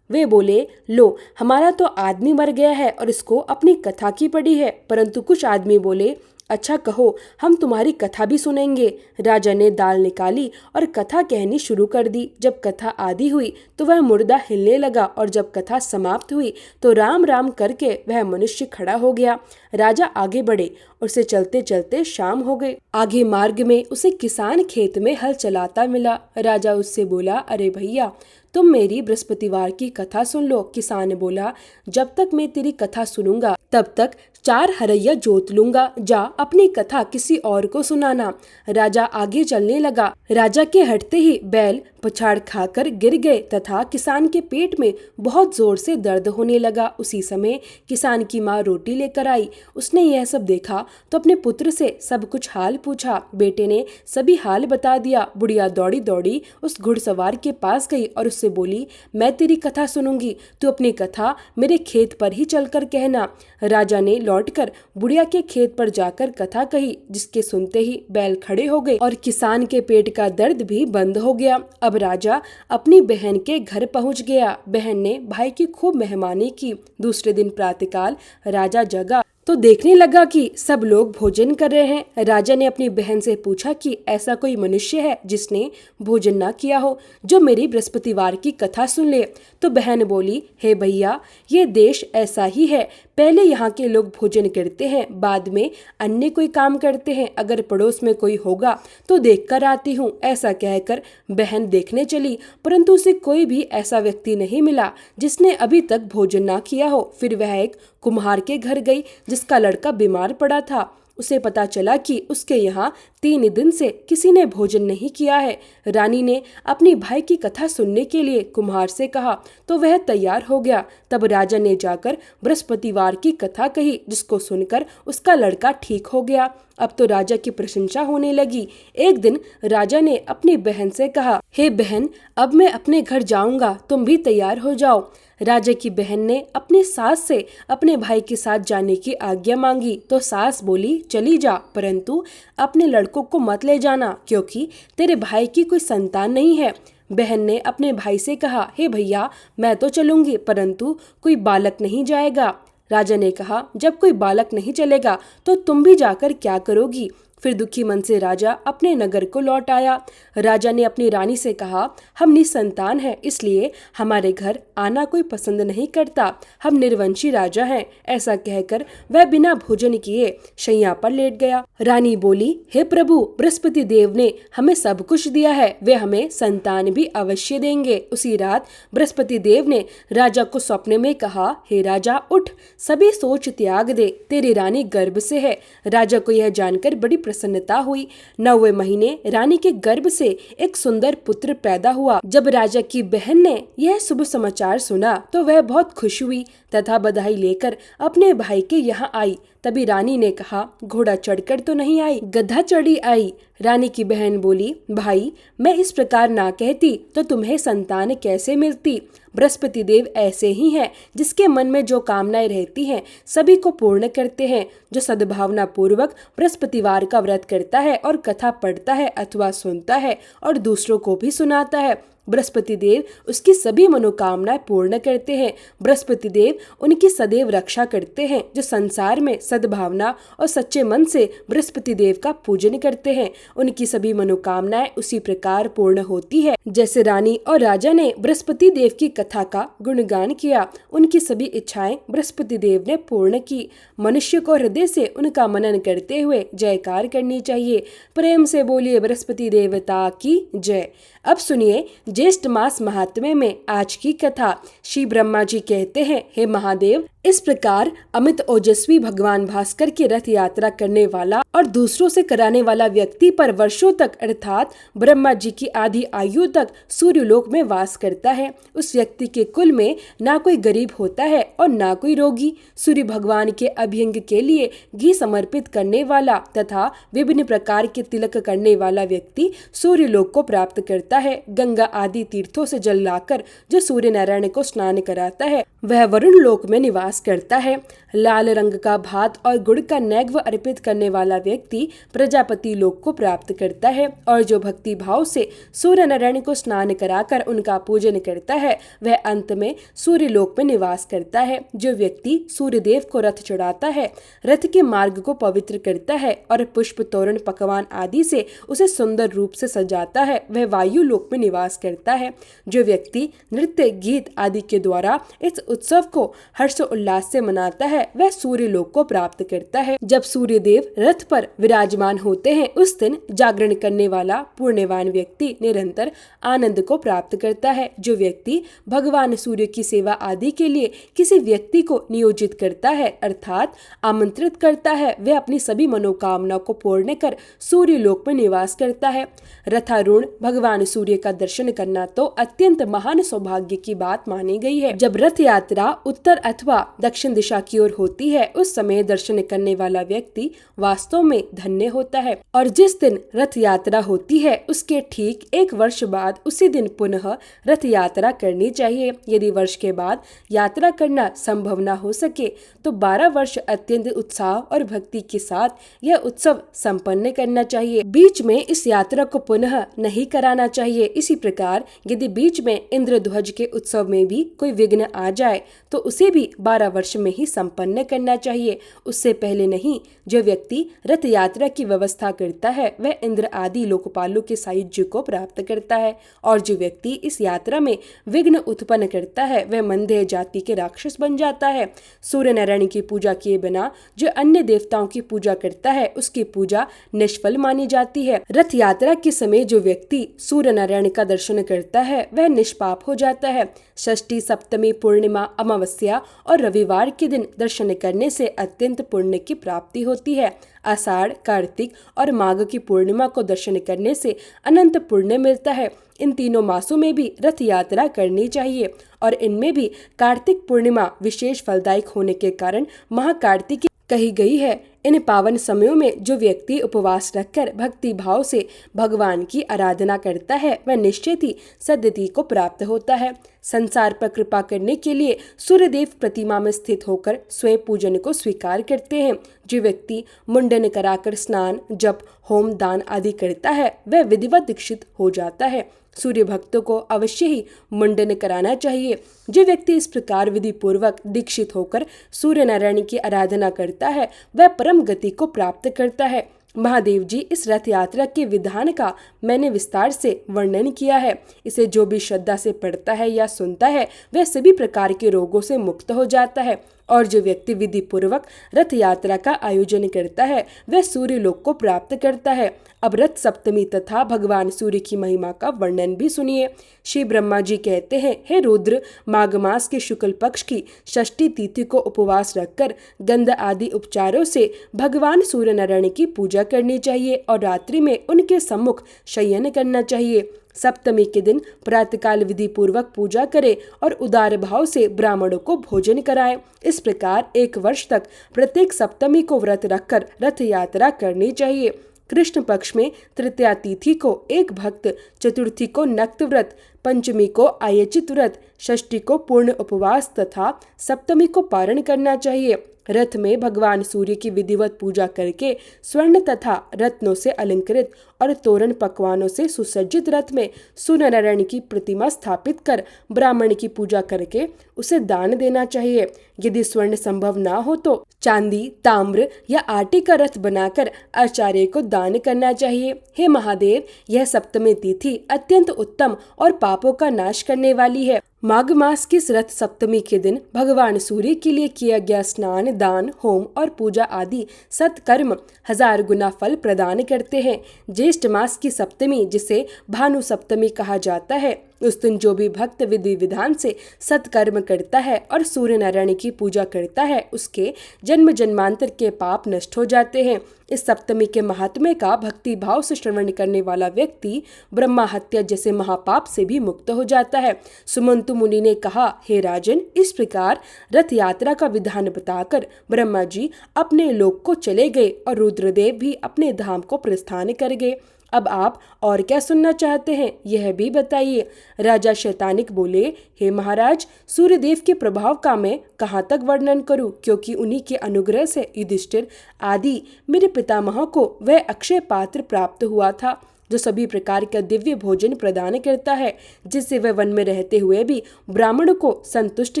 वे बोले, लो, हमारा तो आदमी मर गया है और इसको अपनी कथा की पड़ी है। परंतु कुछ आदमी बोले, अच्छा कहो, हम तुम्हारी कथा भी सुनेंगे। राजा ने दाल निकाली और कथा कहनी शुरू कर दी। जब कथा आधी हुई तो वह मुर्दा हिलने लगा और जब कथा समाप्त हुई तो राम राम करके वह मनुष्य खड़ा हो गया। राजा आगे बढ़े, उसे चलते चलते शाम हो गई। आगे मार्ग में उसे किसान खेत में हल चलाता मिला। राजा उससे बोला, अरे भैया, तुम मेरी बृहस्पतिवार की कथा सुन लो। किसान बोला, जब तक मैं तेरी कथा सुनूंगा तब तक 4 हरैया जोत लूंगा। जा अपनी कथा किसी और को सुनाना। राजा आगे चलने लगा। राजा के हटते ही बैल पछाड़ खाकर गिर गए तथा किसान के पेट में बहुत जोर से दर्द होने लगा। उसी समय किसान की माँ रोटी लेकर आई। उसने यह सब देखा तो अपने पुत्र से सब कुछ हाल पूछा। बेटे ने सभी हाल बता दिया। बुढ़िया दौड़ी दौड़ी उस घुड़सवार के पास गई और उससे बोली, मैं तेरी कथा सुनूंगी, तू अपनी कथा मेरे खेत पर ही चलकर कहना। राजा ने लौटकर बुढ़िया के खेत पर जाकर कथा कही, जिसके सुनते ही बैल खड़े हो गए और किसान के पेट का दर्द भी बंद हो गया। अब राजा अपनी बहन के घर पहुंच गया। बहन ने भाई की खूब मेहमानी की। दूसरे दिन प्रातःकाल राजा जगा तो देखने लगा कि सब लोग भोजन कर रहे हैं। राजा ने अपनी बहन से पूछा कि ऐसा कोई मनुष्य है जिसने भोजन ना किया हो, जो मेरी बृहस्पतिवार की कथा सुन ले। तो बहन बोली, हे भैया, ये देश ऐसा ही है। पहले यहाँ के लोग भोजन करते हैं, बाद में अन्य कोई काम करते हैं। अगर पड़ोस में कोई होगा तो देख कर आती हूँ। ऐसा कहकर बहन देखने चली, परंतु उसे कोई भी ऐसा व्यक्ति नहीं मिला जिसने अभी तक भोजन ना किया हो। फिर वह एक कुम्हार के घर गई जिसका लड़का बीमार पड़ा था। उसे पता चला कि उसके यहाँ 3 दिन से किसी ने भोजन नहीं किया है। रानी ने अपनी भाई की कथा सुनने के लिए कुम्हार से कहा तो वह तैयार हो गया। तब राजा ने जाकर बृहस्पतिवार की कथा कही, जिसको सुनकर उसका लड़का ठीक हो गया। अब तो राजा की प्रशंसा होने लगी। एक दिन राजा ने अपनी बहन से कहा, हे बहन, अब मैं अपने घर जाऊंगा, तुम भी तैयार हो जाओ। राजा की बहन ने अपनी सास से अपने भाई के साथ जाने की आज्ञा मांगी तो सास बोली, चली जा, परंतु अपने लड़कों को मत ले जाना, क्योंकि तेरे भाई की कोई संतान नहीं है। बहन ने अपने भाई से कहा, हे भैया, मैं तो चलूंगी, परंतु कोई बालक नहीं जाएगा। राजा ने कहा, जब कोई बालक नहीं चलेगा तो तुम भी जाकर क्या करोगी। फिर दुखी मन से राजा अपने नगर को लौट आया। राजा ने अपनी रानी से कहा, हम निसंतान हैं, इसलिए हमारे घर आना कोई पसंद नहीं करता। हम निर्वंशी राजा हैं। ऐसा कहकर वह बिना भोजन किए शैया पर लेट गया। रानी बोली, हे प्रभु, बृहस्पति देव ने हमें सब कुछ दिया है, वे हमें संतान भी अवश्य देंगे। उसी रात बृहस्पति देव ने राजा को सपने में कहा, हे राजा, उठ, सभी सोच त्याग दे, तेरी रानी गर्भ से है। राजा को यह जानकर बड़ी प्रसन्नता हुई। 9वें महीने रानी के गर्भ से एक सुंदर पुत्र पैदा हुआ। जब राजा की बहन ने यह शुभ समाचार सुना तो वह बहुत खुश हुई तथा बधाई लेकर अपने भाई के यहाँ आई। तभी रानी ने कहा, घोड़ा चढ़कर तो नहीं आई, गधा चढ़ी आई। रानी की बहन बोली, भाई, मैं इस प्रकार ना कहती तो तुम्हें संतान कैसे मिलती। बृहस्पति देव ऐसे ही हैं, जिसके मन में जो कामनाएं रहती हैं सभी को पूर्ण करते हैं। जो सद्भावना पूर्वक बृहस्पतिवार का व्रत करता है और कथा पढ़ता है अथवा सुनता है और दूसरों को भी सुनाता है, बृहस्पति देव उसकी सभी मनोकामनाएं पूर्ण करते हैं। बृहस्पति देव उनकी सदैव रक्षा करते हैं। जो संसार में सद्भावना और सच्चे मन से बृहस्पति देव का पूजन करते हैं, उनकी सभी मनोकामनाएं उसी प्रकार पूर्ण होती है जैसे रानी और राजा ने बृहस्पति देव की कथा का गुणगान किया। उनकी सभी इच्छाएं बृहस्पति देव ने पूर्ण की। मनुष्य को हृदय से उनका मनन करते हुए जयकार करनी चाहिए। प्रेम से बोलिए बृहस्पति देवता की जय। अब सुनिए ज्येष्ठ मास महात्म्य में आज की कथा। श्री ब्रह्मा जी कहते हैं, हे महादेव, इस प्रकार अमित ओजस्वी भगवान भास्कर की रथ यात्रा करने वाला और दूसरों से कराने वाला व्यक्ति पर वर्षों तक अर्थात ब्रह्मा जी की आधी आयु तक सूर्यलोक में वास करता है। उस व्यक्ति के कुल में ना कोई गरीब होता है और ना कोई रोगी। सूर्य भगवान के अभ्यंग के लिए घी समर्पित करने वाला तथा विभिन्न प्रकार के तिलक करने वाला व्यक्ति सूर्यलोक को प्राप्त करता है। गंगा आदि तीर्थों से जल लाकर जो सूर्य नारायण को स्नान कराता है वह वरुण लोक में निवास करता है। लाल रंग का भात और गुड़ का नैवेद्य अर्पित करने वाला व्यक्ति प्रजापति लोक को प्राप्त करता है और जो भक्ति भाव से सूर्य नारायण को स्नान कराकर उनका पूजन करता है वह अंत में सूर्य लोक में निवास करता है। जो व्यक्ति सूर्य देव को रथ चढ़ाता है, रथ के मार्ग को पवित्र करता है और पुष्प तोरण पकवान आदि से उसे सुंदर रूप से सजाता है वह वायु लोक में निवास करता है। जो व्यक्ति नृत्य गीत आदि के द्वारा इस उत्सव को हर्ष उल्लास से मनाता है वह सूर्य लोक को प्राप्त करता है। जब सूर्य देव रथ पर विराजमान होते हैं उस दिन जागरण करने वाला पुण्यवान व्यक्ति निरंतर आनंद को प्राप्त करता है। जो व्यक्ति भगवान सूर्य की सेवा आदि के लिए किसी व्यक्ति को नियोजित करता है अर्थात आमंत्रित करता है वह अपनी सभी मनोकामना को पूर्ण कर सूर्य लोक में निवास करता है। रथारूढ़ भगवान सूर्य का दर्शन करना तो अत्यंत महान सौभाग्य की बात मानी गई है। जब रथ यात्रा उत्तर अथवा दक्षिण दिशा की ओर होती है उस समय दर्शन करने वाला व्यक्ति वास्तव में धन्य होता है और जिस दिन रथ यात्रा होती है उसके ठीक 1 वर्ष बाद उसी दिन पुनः रथ यात्रा करनी चाहिए। यदि वर्ष के बाद यात्रा करना संभव न हो सके तो 12 वर्ष अत्यंत उत्साह और भक्ति के साथ यह उत्सव संपन्न करना चाहिए। बीच में इस यात्रा को पुनः नहीं कराना चाहिए। इसी प्रकार यदि बीच में इंद्रध्वज के उत्सव में भी कोई विघ्न आ जाए तो उसे भी 12 वर्ष में ही संपन्न करना चाहिए, उससे पहले नहीं। जो व्यक्ति रथ यात्रा की व्यवस्था करता है वह इंद्र आदि लोकपालों के सायुज्य को प्राप्त करता है और जो व्यक्ति इस यात्रा में विघ्न उत्पन्न करता है वह मंदेय जाति के राक्षस बन जाता है। सूर्य नारायण की पूजा किए बिना जो अन्य देवताओं की पूजा करता है उसकी पूजा निष्फल मानी जाती है। रथ यात्रा के समय जो व्यक्ति सूर्य नारायण का दर्शन करता है वह निष्पाप हो जाता है। षष्ठी, सप्तमी, पूर्णिमा, अमावस्या और रविवार के दिन दर्शन करने से अत्यंत पुण्य की प्राप्ति होती है। आषाढ़, कार्तिक और माघ की पूर्णिमा को दर्शन करने से अनंत पुण्य मिलता है। इन तीनों मासों में भी रथ यात्रा करनी चाहिए और इनमें भी कार्तिक पूर्णिमा विशेष फलदायक होने के कारण महाकार्तिकी कही गई है। इन पावन समयों में जो व्यक्ति उपवास रखकर भक्ति भाव से भगवान की आराधना करता है वह निश्चित ही सद्गति को प्राप्त होता है। संसार पर कृपा करने के लिए सूर्यदेव प्रतिमा में स्थित होकर स्वयं पूजन को स्वीकार करते हैं। जो व्यक्ति मुंडन कराकर स्नान, जप, होम, दान आदि करता है वह विधिवत दीक्षित हो जाता है। सूर्य भक्तों को अवश्य ही मुंडन कराना चाहिए। जो व्यक्ति इस प्रकार विधि पूर्वक दीक्षित होकर सूर्य नारायण की आराधना करता है वह परम गति को प्राप्त करता है। महादेव जी इस रथ यात्रा के विधान का मैंने विस्तार से वर्णन किया है। इसे जो भी श्रद्धा से पढ़ता है या सुनता है वह सभी प्रकार के रोगों से मुक्त हो जाता है और जो व्यक्ति विधि पूर्वक रथ यात्रा का आयोजन करता है वह सूर्य लोक को प्राप्त करता है। अब रथ सप्तमी तथा भगवान सूर्य की महिमा का वर्णन भी सुनिए। श्री ब्रह्मा जी कहते हैं, हे रुद्र, माघ मास के शुक्ल पक्ष की षष्ठी तिथि को उपवास रखकर गंध आदि उपचारों से भगवान सूर्य नारायण की पूजा करनी चाहिए और रात्रि में उनके सम्मुख शयन करना चाहिए। सप्तमी के दिन प्रातःकाल विधि पूर्वक पूजा करें और उदार भाव से ब्राह्मणों को भोजन कराएं। इस प्रकार 1 वर्ष तक प्रत्येक सप्तमी को व्रत रखकर रथ यात्रा करनी चाहिए। कृष्ण पक्ष में तृतीया तिथि को एक भक्त, चतुर्थी को नक्त व्रत, पंचमी को आयचित व्रत, षष्ठी को पूर्ण उपवास तथा सप्तमी को पारण करना चाहिए। रथ में भगवान सूर्य की विधिवत पूजा करके स्वर्ण तथा रत्नों से अलंकृत और तोरण पकवानों से सुसज्जित रथ में सूर्य नारायण की प्रतिमा स्थापित कर ब्राह्मण की पूजा करके उसे दान देना चाहिए। यदि स्वर्ण संभव ना हो तो चांदी, ताम्र या आटे का रथ बनाकर आचार्य को दान करना चाहिए। हे महादेव, यह सप्तमी तिथि अत्यंत उत्तम और पापों का नाश करने वाली है। माघ मास की इस रथ सप्तमी के दिन भगवान सूर्य के लिए किया गया स्नान, दान, होम और पूजा आदि सत्कर्म 1000 गुना फल प्रदान करते हैं। ज्येष्ठ मास की सप्तमी, जिसे भानु सप्तमी कहा जाता है, उस दिन जो भी भक्त विधि विधान से सत्कर्म करता है और सूर्य नारायण की पूजा करता है उसके जन्म जन्मांतर के पाप नष्ट हो जाते हैं। इस सप्तमी के महात्म्य का भक्ति भाव से श्रवण करने वाला व्यक्ति ब्रह्मा हत्या जैसे महापाप से भी मुक्त हो जाता है। सुमंतु मुनि ने कहा, हे राजन, इस प्रकार रथ यात्रा का विधान बताकर ब्रह्मा जी अपने लोक को चले गए और रुद्रदेव भी अपने धाम को प्रस्थान कर गए। अब आप और क्या सुनना चाहते हैं, यह भी बताइए। राजा शैतानिक बोले, हे महाराज, सूर्यदेव के प्रभाव का मैं कहाँ तक वर्णन करूं, क्योंकि उन्हीं के अनुग्रह से युधिष्ठिर आदि मेरे पितामह को वह अक्षय पात्र प्राप्त हुआ था जो सभी प्रकार का दिव्य भोजन प्रदान करता है, जिससे वह वन में रहते हुए भी ब्राह्मण को संतुष्ट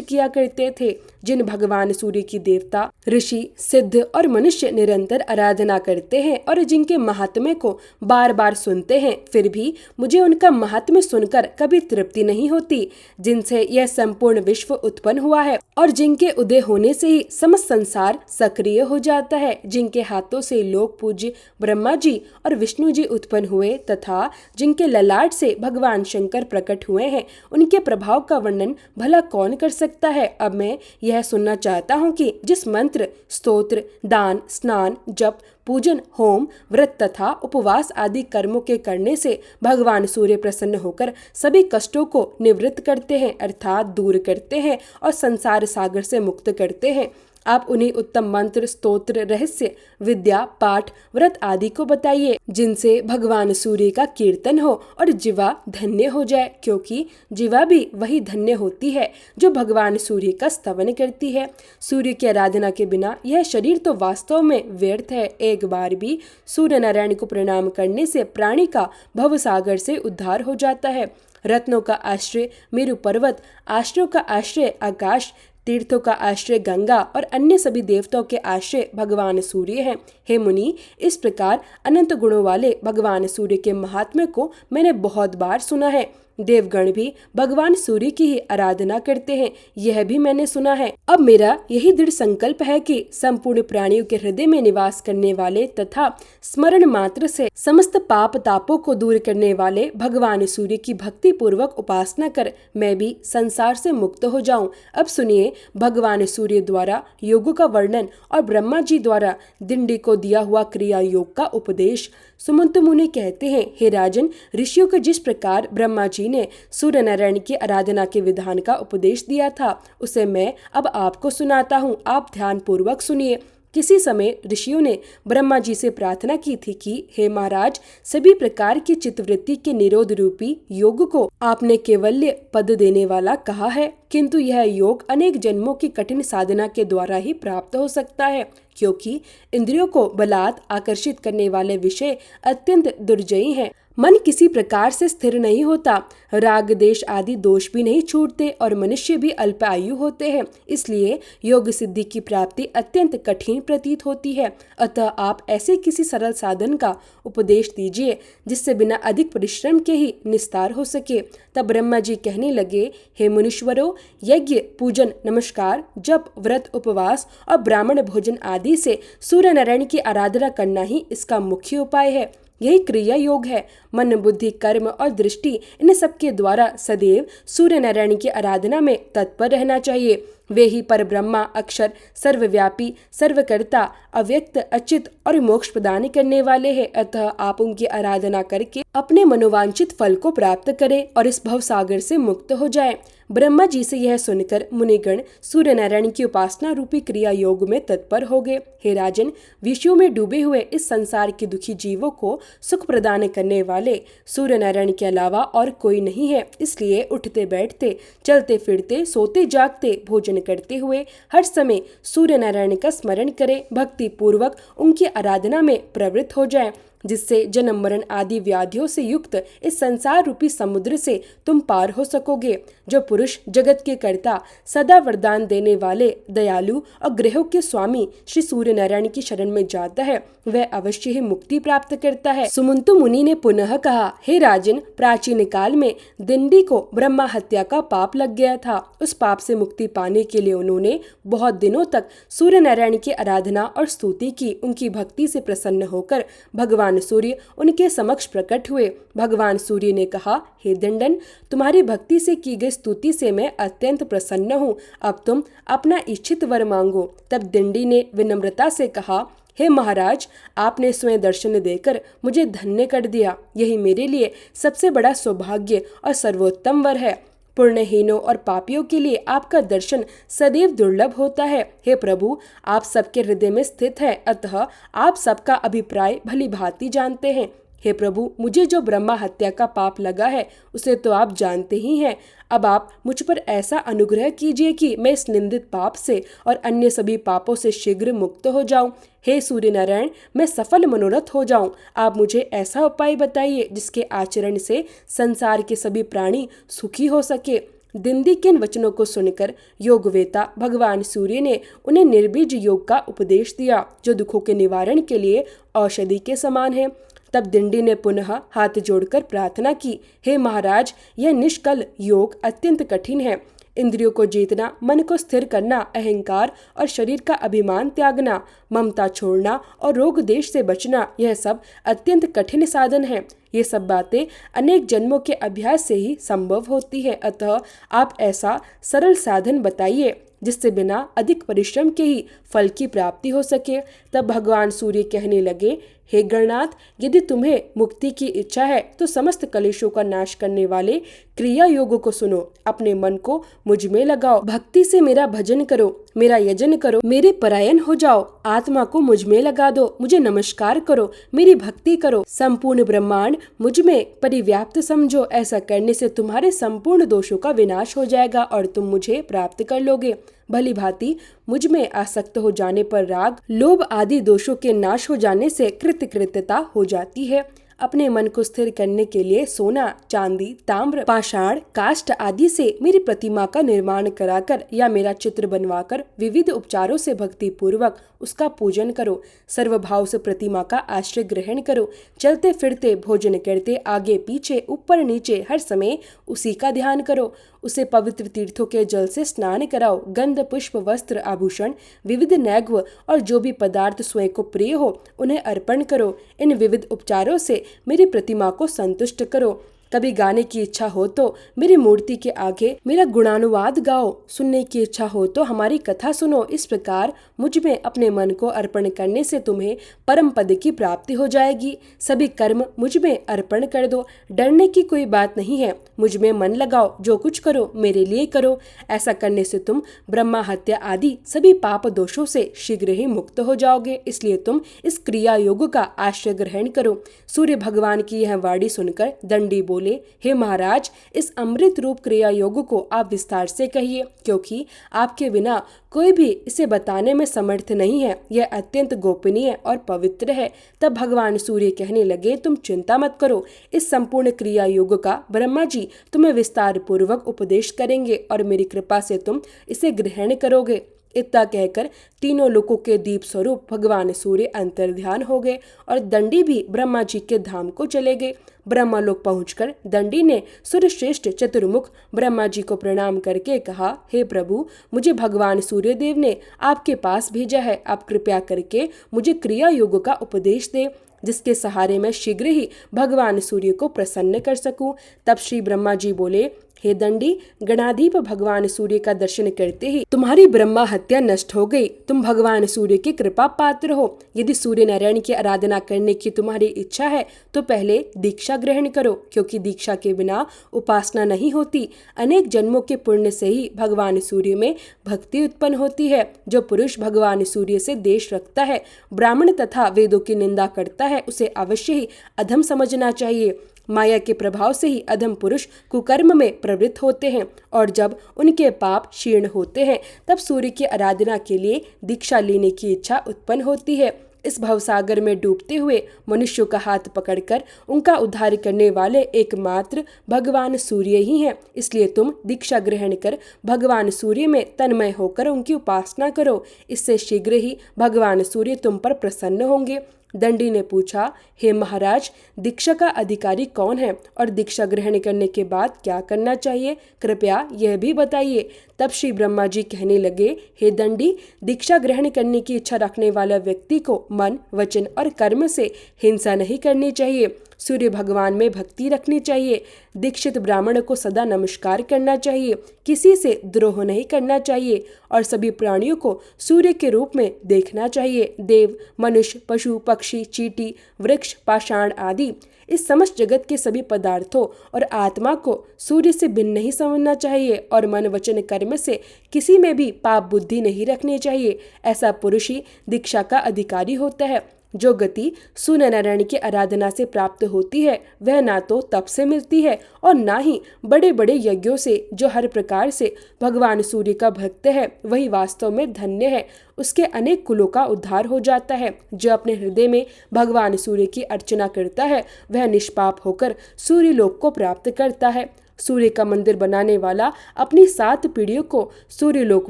किया करते थे। जिन भगवान सूर्य की देवता, ऋषि, सिद्ध और मनुष्य निरंतर आराधना करते हैं और जिनके महात्म्य को बार बार सुनते हैं, फिर भी मुझे उनका महात्म्य सुनकर कभी तृप्ति नहीं होती, जिनसे यह संपूर्ण विश्व उत्पन्न हुआ है और जिनके उदय होने से ही समस्त संसार सक्रिय हो जाता है, जिनके हाथों से लोक पूज्य ब्रह्मा जी और विष्णु जी उत्पन्न हुए तथा जिनके ललाट से भगवान शंकर प्रकट हुए हैं, उनके प्रभाव का वर्णन भला कौन कर सकता है। अब मैं यह सुनना चाहता हूँ कि जिस मंत्र, स्तोत्र, दान, स्नान, जप, पूजन, होम, व्रत तथा उपवास आदि कर्मों के करने से भगवान सूर्य प्रसन्न होकर सभी कष्टों को निवृत्त करते हैं, अर्थात दूर करते हैं और संसार सागर से मुक्त करते हैं, आप उन्हीं उत्तम मंत्र, स्तोत्र, रहस्य, विद्या, पाठ, व्रत आदि को बताइए, जिनसे भगवान सूर्य का कीर्तन हो और जीवा धन्य हो जाए, क्योंकि जीवा भी वही धन्य होती है जो भगवान सूर्य का स्तवन करती है। सूर्य की आराधना के बिना यह शरीर तो वास्तव में व्यर्थ है। एक बार भी सूर्य नारायण को प्रणाम करने से प्राणी का भवसागर से उद्धार हो जाता है। रत्नों का आश्रय मेरु पर्वत, आश्रयों का आश्रय आकाश, तीर्थों का आश्रय गंगा और अन्य सभी देवताओं के आश्रय भगवान सूर्य हैं। हे मुनि, इस प्रकार अनंत गुणों वाले भगवान सूर्य के महात्म्य को मैंने बहुत बार सुना है। देवगण भी भगवान सूर्य की ही आराधना करते हैं, यह भी मैंने सुना है। अब मेरा यही दृढ़ संकल्प है कि संपूर्ण प्राणियों के हृदय में निवास करने वाले तथा स्मरण मात्र से समस्त पाप तापों को दूर करने वाले भगवान सूर्य की भक्ति पूर्वक उपासना कर मैं भी संसार से मुक्त हो जाऊं। अब सुनिए भगवान सूर्य द्वारा योगों का वर्णन और ब्रह्मा जी द्वारा दिंडी को दिया हुआ क्रिया योग का उपदेश। सुमंत मुनि कहते हैं, हे राजन, ऋषियों को जिस प्रकार ब्रह्मा जी ने सूर्य नारायण की आराधना के विधान का उपदेश दिया था, उसे मैं अब आपको सुनाता हूँ। आप ध्यान पूर्वक सुनिए। किसी समय ऋषियों ने ब्रह्मा जी से प्रार्थना की थी कि हे महाराज, सभी प्रकार की चित्तवृत्ति के निरोध रूपी योग को आपने केवल्य पद देने वाला कहा है, किंतु यह योग अनेक जन्मों की कठिन साधना के द्वारा ही प्राप्त हो सकता है, क्योंकि इंद्रियों को बलात् आकर्षित करने वाले विषय अत्यंत दुर्जयी हैं। मन किसी प्रकार से स्थिर नहीं होता, राग देश आदि दोष भी नहीं छूटते और मनुष्य भी अल्प आयु होते हैं, इसलिए योग सिद्धि की प्राप्ति अत्यंत कठिन प्रतीत होती है। अतः आप ऐसे किसी सरल साधन का उपदेश दीजिए जिससे बिना अधिक परिश्रम के ही निस्तार हो सके। तब ब्रह्मा जी कहने लगे, हे मुनीश्वरों, यज्ञ, पूजन, नमस्कार, जप, व्रत, उपवास और ब्राह्मण भोजन आदि से सूर्य नारायण की आराधना करना ही इसका मुख्य उपाय है। यही क्रिया योग है। मन, बुद्धि, कर्म और दृष्टि, इन सब के द्वारा सदैव सूर्य नारायण की आराधना में तत्पर रहना चाहिए। वे ही पर ब्रह्मा, अक्षर, सर्वव्यापी, सर्वकर्ता, अव्यक्त, अचित और मोक्ष प्रदान करने वाले हैं। अतः आप उनकी आराधना करके अपने मनोवांछित फल को प्राप्त करें और इस भव सागर से मुक्त हो जाएं। ब्रह्मा जी से यह सुनकर मुनिगण सूर्य नारायण की उपासना रूपी क्रिया योग में तत्पर हो गए। हे राजन, विषयों में डूबे हुए इस संसार के दुखी जीवों को सुख प्रदान करने वाले सूर्य नारायण के अलावा और कोई नहीं है, इसलिए उठते बैठते, चलते फिरते, सोते जागते, भोजन करते हुए हर समय सूर्य नारायण का स्मरण करें, भक्ति पूर्वक उनकी आराधना में प्रवृत्त हो जाएं, जिससे जन्म मरण आदि व्याधियों से युक्त इस संसार रूपी समुद्र से तुम पार हो सकोगे। जो पुरुष जगत के कर्ता, सदा वरदान देने वाले, दयालु और ग्रहों के स्वामी श्री सूर्य नारायण की शरण में जाता है, वह अवश्य ही मुक्ति प्राप्त करता है। सुमंतु मुनि ने पुनः कहा, हे राजन, प्राचीन काल में दिंडी को ब्रह्मा हत्या का पाप लग गया था। उस पाप से मुक्ति पाने के लिए उन्होंने बहुत दिनों तक सूर्य नारायण की आराधना और स्तुति की। उनकी भक्ति से प्रसन्न होकर भगवान भगवान सूर्य उनके समक्ष प्रकट हुए। भगवान सूर्य ने कहा, हे दंडन, तुम्हारी भक्ति से की गई स्तुति से मैं अत्यंत प्रसन्न हूँ। अब तुम अपना इच्छित वर मांगो। तब दंडी ने विनम्रता से कहा, हे महाराज, आपने स्वयं दर्शन देकर मुझे धन्य कर दिया। यही मेरे लिए सबसे बड़ा सौभाग्य और सर्वोत्तम वर है। पुण्यहीनों और पापियों के लिए आपका दर्शन सदैव दुर्लभ होता है। हे प्रभु, आप सबके हृदय में स्थित हैं, अतः आप सबका अभिप्राय भली भांति जानते हैं। हे प्रभु, मुझे जो ब्रह्मा हत्या का पाप लगा है उसे तो आप जानते ही हैं। अब आप मुझ पर ऐसा अनुग्रह कीजिए कि मैं इस निंदित पाप से और अन्य सभी पापों से शीघ्र मुक्त हो जाऊं। हे सूर्य नारायण, मैं सफल मनोरथ हो जाऊं। आप मुझे ऐसा उपाय बताइए जिसके आचरण से संसार के सभी प्राणी सुखी हो सके। दिंदी के इन वचनों को सुनकर योगवेता भगवान सूर्य ने उन्हें निर्बीज योग का उपदेश दिया, जो दुखों के निवारण के लिए औषधि के समान है। तब दिंडी ने पुनः हाथ जोड़कर प्रार्थना की, हे महाराज, यह निष्कल योग अत्यंत कठिन है। इंद्रियों को जीतना, मन को स्थिर करना, अहंकार और शरीर का अभिमान त्यागना, ममता छोड़ना और रोग देश से बचना, यह सब अत्यंत कठिन साधन है। ये सब बातें अनेक जन्मों के अभ्यास से ही संभव होती है। अतः आप ऐसा सरल साधन बताइए जिससे बिना अधिक परिश्रम के ही फल की प्राप्ति हो सके। तब भगवान सूर्य कहने लगे, हे गणनाथ, यदि तुम्हें मुक्ति की इच्छा है तो समस्त कलेशों का नाश करने वाले क्रिया योग को सुनो। अपने मन को मुझ में लगाओ, भक्ति से मेरा भजन करो, मेरा यजन करो, मेरे परायण हो जाओ, आत्मा को मुझ में लगा दो, मुझे नमस्कार करो, मेरी भक्ति करो, संपूर्ण ब्रह्मांड मुझ में परिव्याप्त समझो। ऐसा करने से तुम्हारे संपूर्ण दोषों का विनाश हो जाएगा और तुम मुझे प्राप्त कर लोगे। भली भांति मुझ में आसक्त हो जाने पर राग, लोभ आदि दोषों के नाश हो जाने से कृतकृत्यता हो जाती है। अपने मन को स्थिर करने के लिए सोना, चांदी, ताम्र, पाषाण, काष्ठ आदि से मेरी प्रतिमा का निर्माण कराकर या मेरा चित्र बनवाकर विविध उपचारों से भक्ति पूर्वक उसका पूजन करो। सर्वभाव से प्रतिमा का आश्रय ग्रहण करो। चलते फिरते, भोजन करते, आगे पीछे, ऊपर नीचे, हर समय उसी का ध्यान करो। उसे पवित्र तीर्थों के जल से स्नान कराओ। गंध, पुष्प, वस्त्र, आभूषण, विविध नैग्व और जो भी पदार्थ स्वयं को प्रिय हो उन्हें अर्पण करो। इन विविध उपचारों से मेरी प्रतिमा को संतुष्ट करो। कभी गाने की इच्छा हो तो मेरी मूर्ति के आगे मेरा गुणानुवाद गाओ। सुनने की इच्छा हो तो हमारी कथा सुनो। इस प्रकार मुझ में अपने मन को अर्पण करने से तुम्हें परम पद की प्राप्ति हो जाएगी। सभी कर्म मुझ में अर्पण कर दो। डरने की कोई बात नहीं है। मुझ में मन लगाओ, जो कुछ करो मेरे लिए करो। ऐसा करने से तुम ब्रह्मा हत्या आदि सभी पाप दोषों से शीघ्र ही मुक्त हो जाओगे। इसलिए तुम इस क्रिया योग का आश्रय ग्रहण करो। सूर्य भगवान की यह वाणी सुनकर दंडी बोले, हे महाराज, इस अमृत रूप क्रिया योग को आप विस्तार से कहिए, क्योंकि आपके बिना कोई भी इसे बताने में समर्थ नहीं है। यह अत्यंत गोपनीय और पवित्र है। तब भगवान सूर्य कहने लगे, तुम चिंता मत करो। इस संपूर्ण क्रिया योग का ब्रह्मा जी तुम्हें विस्तार पूर्वक उपदेश करेंगे और मेरी कृपा से तुम इसे ग्रहण करोगे। इतना कहकर तीनों लोकों के दीप स्वरूप भगवान सूर्य अंतर्ध्यान हो गए और दंडी भी ब्रह्मा जी के धाम को चले गए। ब्रह्मालोक पहुंचकर दंडी ने सूर्यश्रेष्ठ चतुर्मुख ब्रह्मा जी को प्रणाम करके कहा, हे प्रभु, मुझे भगवान सूर्यदेव ने आपके पास भेजा है। आप कृपया करके मुझे क्रिया योग का उपदेश दे, जिसके सहारे मैं शीघ्र ही भगवान सूर्य को प्रसन्न कर सकूं। तब श्री ब्रह्मा जी बोले, हे दंडी, गणाधीप भगवान सूर्य का दर्शन करते ही तुम्हारी ब्रह्मा हत्या नष्ट हो गई। तुम भगवान सूर्य के कृपा पात्र हो। यदि सूर्य नारायण की आराधना करने की तुम्हारी इच्छा है तो पहले दीक्षा ग्रहण करो, क्योंकि दीक्षा के बिना उपासना नहीं होती। अनेक जन्मों के पुण्य से ही भगवान सूर्य में भक्ति उत्पन्न होती है। जो पुरुष भगवान सूर्य से देश रखता है, ब्राह्मण तथा वेदों की निंदा करता है, उसे अवश्य ही अधम समझना चाहिए। माया के प्रभाव से ही अधम पुरुष कुकर्म में प्रवृत्त होते हैं और जब उनके पाप क्षीण होते हैं तब सूर्य की आराधना के लिए दीक्षा लेने की इच्छा उत्पन्न होती है। इस भवसागर में डूबते हुए मनुष्यों का हाथ पकड़कर उनका उद्धार करने वाले एकमात्र भगवान सूर्य ही हैं। इसलिए तुम दीक्षा ग्रहण कर भगवान सूर्य में तन्मय होकर उनकी उपासना करो। इससे शीघ्र ही भगवान सूर्य तुम पर प्रसन्न होंगे। दंडी ने पूछा, हे महाराज, दीक्षा का अधिकारी कौन है और दीक्षा ग्रहण करने के बाद क्या करना चाहिए, कृपया यह भी बताइए। तब श्री ब्रह्मा जी कहने लगे, हे दंडी, दीक्षा ग्रहण करने की इच्छा रखने वाला व्यक्ति को मन, वचन और कर्म से हिंसा नहीं करनी चाहिए। सूर्य भगवान में भक्ति रखनी चाहिए। दीक्षित ब्राह्मण को सदा नमस्कार करना चाहिए। किसी से द्रोह नहीं करना चाहिए और सभी प्राणियों को सूर्य के रूप में देखना चाहिए। देव, मनुष्य, पशु, पक्षी, चींटी, वृक्ष, पाषाण आदि इस समस्त जगत के सभी पदार्थों और आत्मा को सूर्य से भिन्न नहीं समझना चाहिए और मन, वचन, कर्म से किसी में भी पाप बुद्धि नहीं रखनी चाहिए। ऐसा पुरुष ही दीक्षा का अधिकारी होता है। जो गति सूर्य नारायण की आराधना से प्राप्त होती है वह ना तो तप से मिलती है और ना ही बड़े बड़े यज्ञों से। जो हर प्रकार से भगवान सूर्य का भक्त है वही वास्तव में धन्य है। उसके अनेक कुलों का उद्धार हो जाता है। जो अपने हृदय में भगवान सूर्य की अर्चना करता है वह निष्पाप होकर सूर्य लोक को प्राप्त करता है। सूर्य का मंदिर बनाने वाला अपनी 7 पीढ़ियों को सूर्यलोक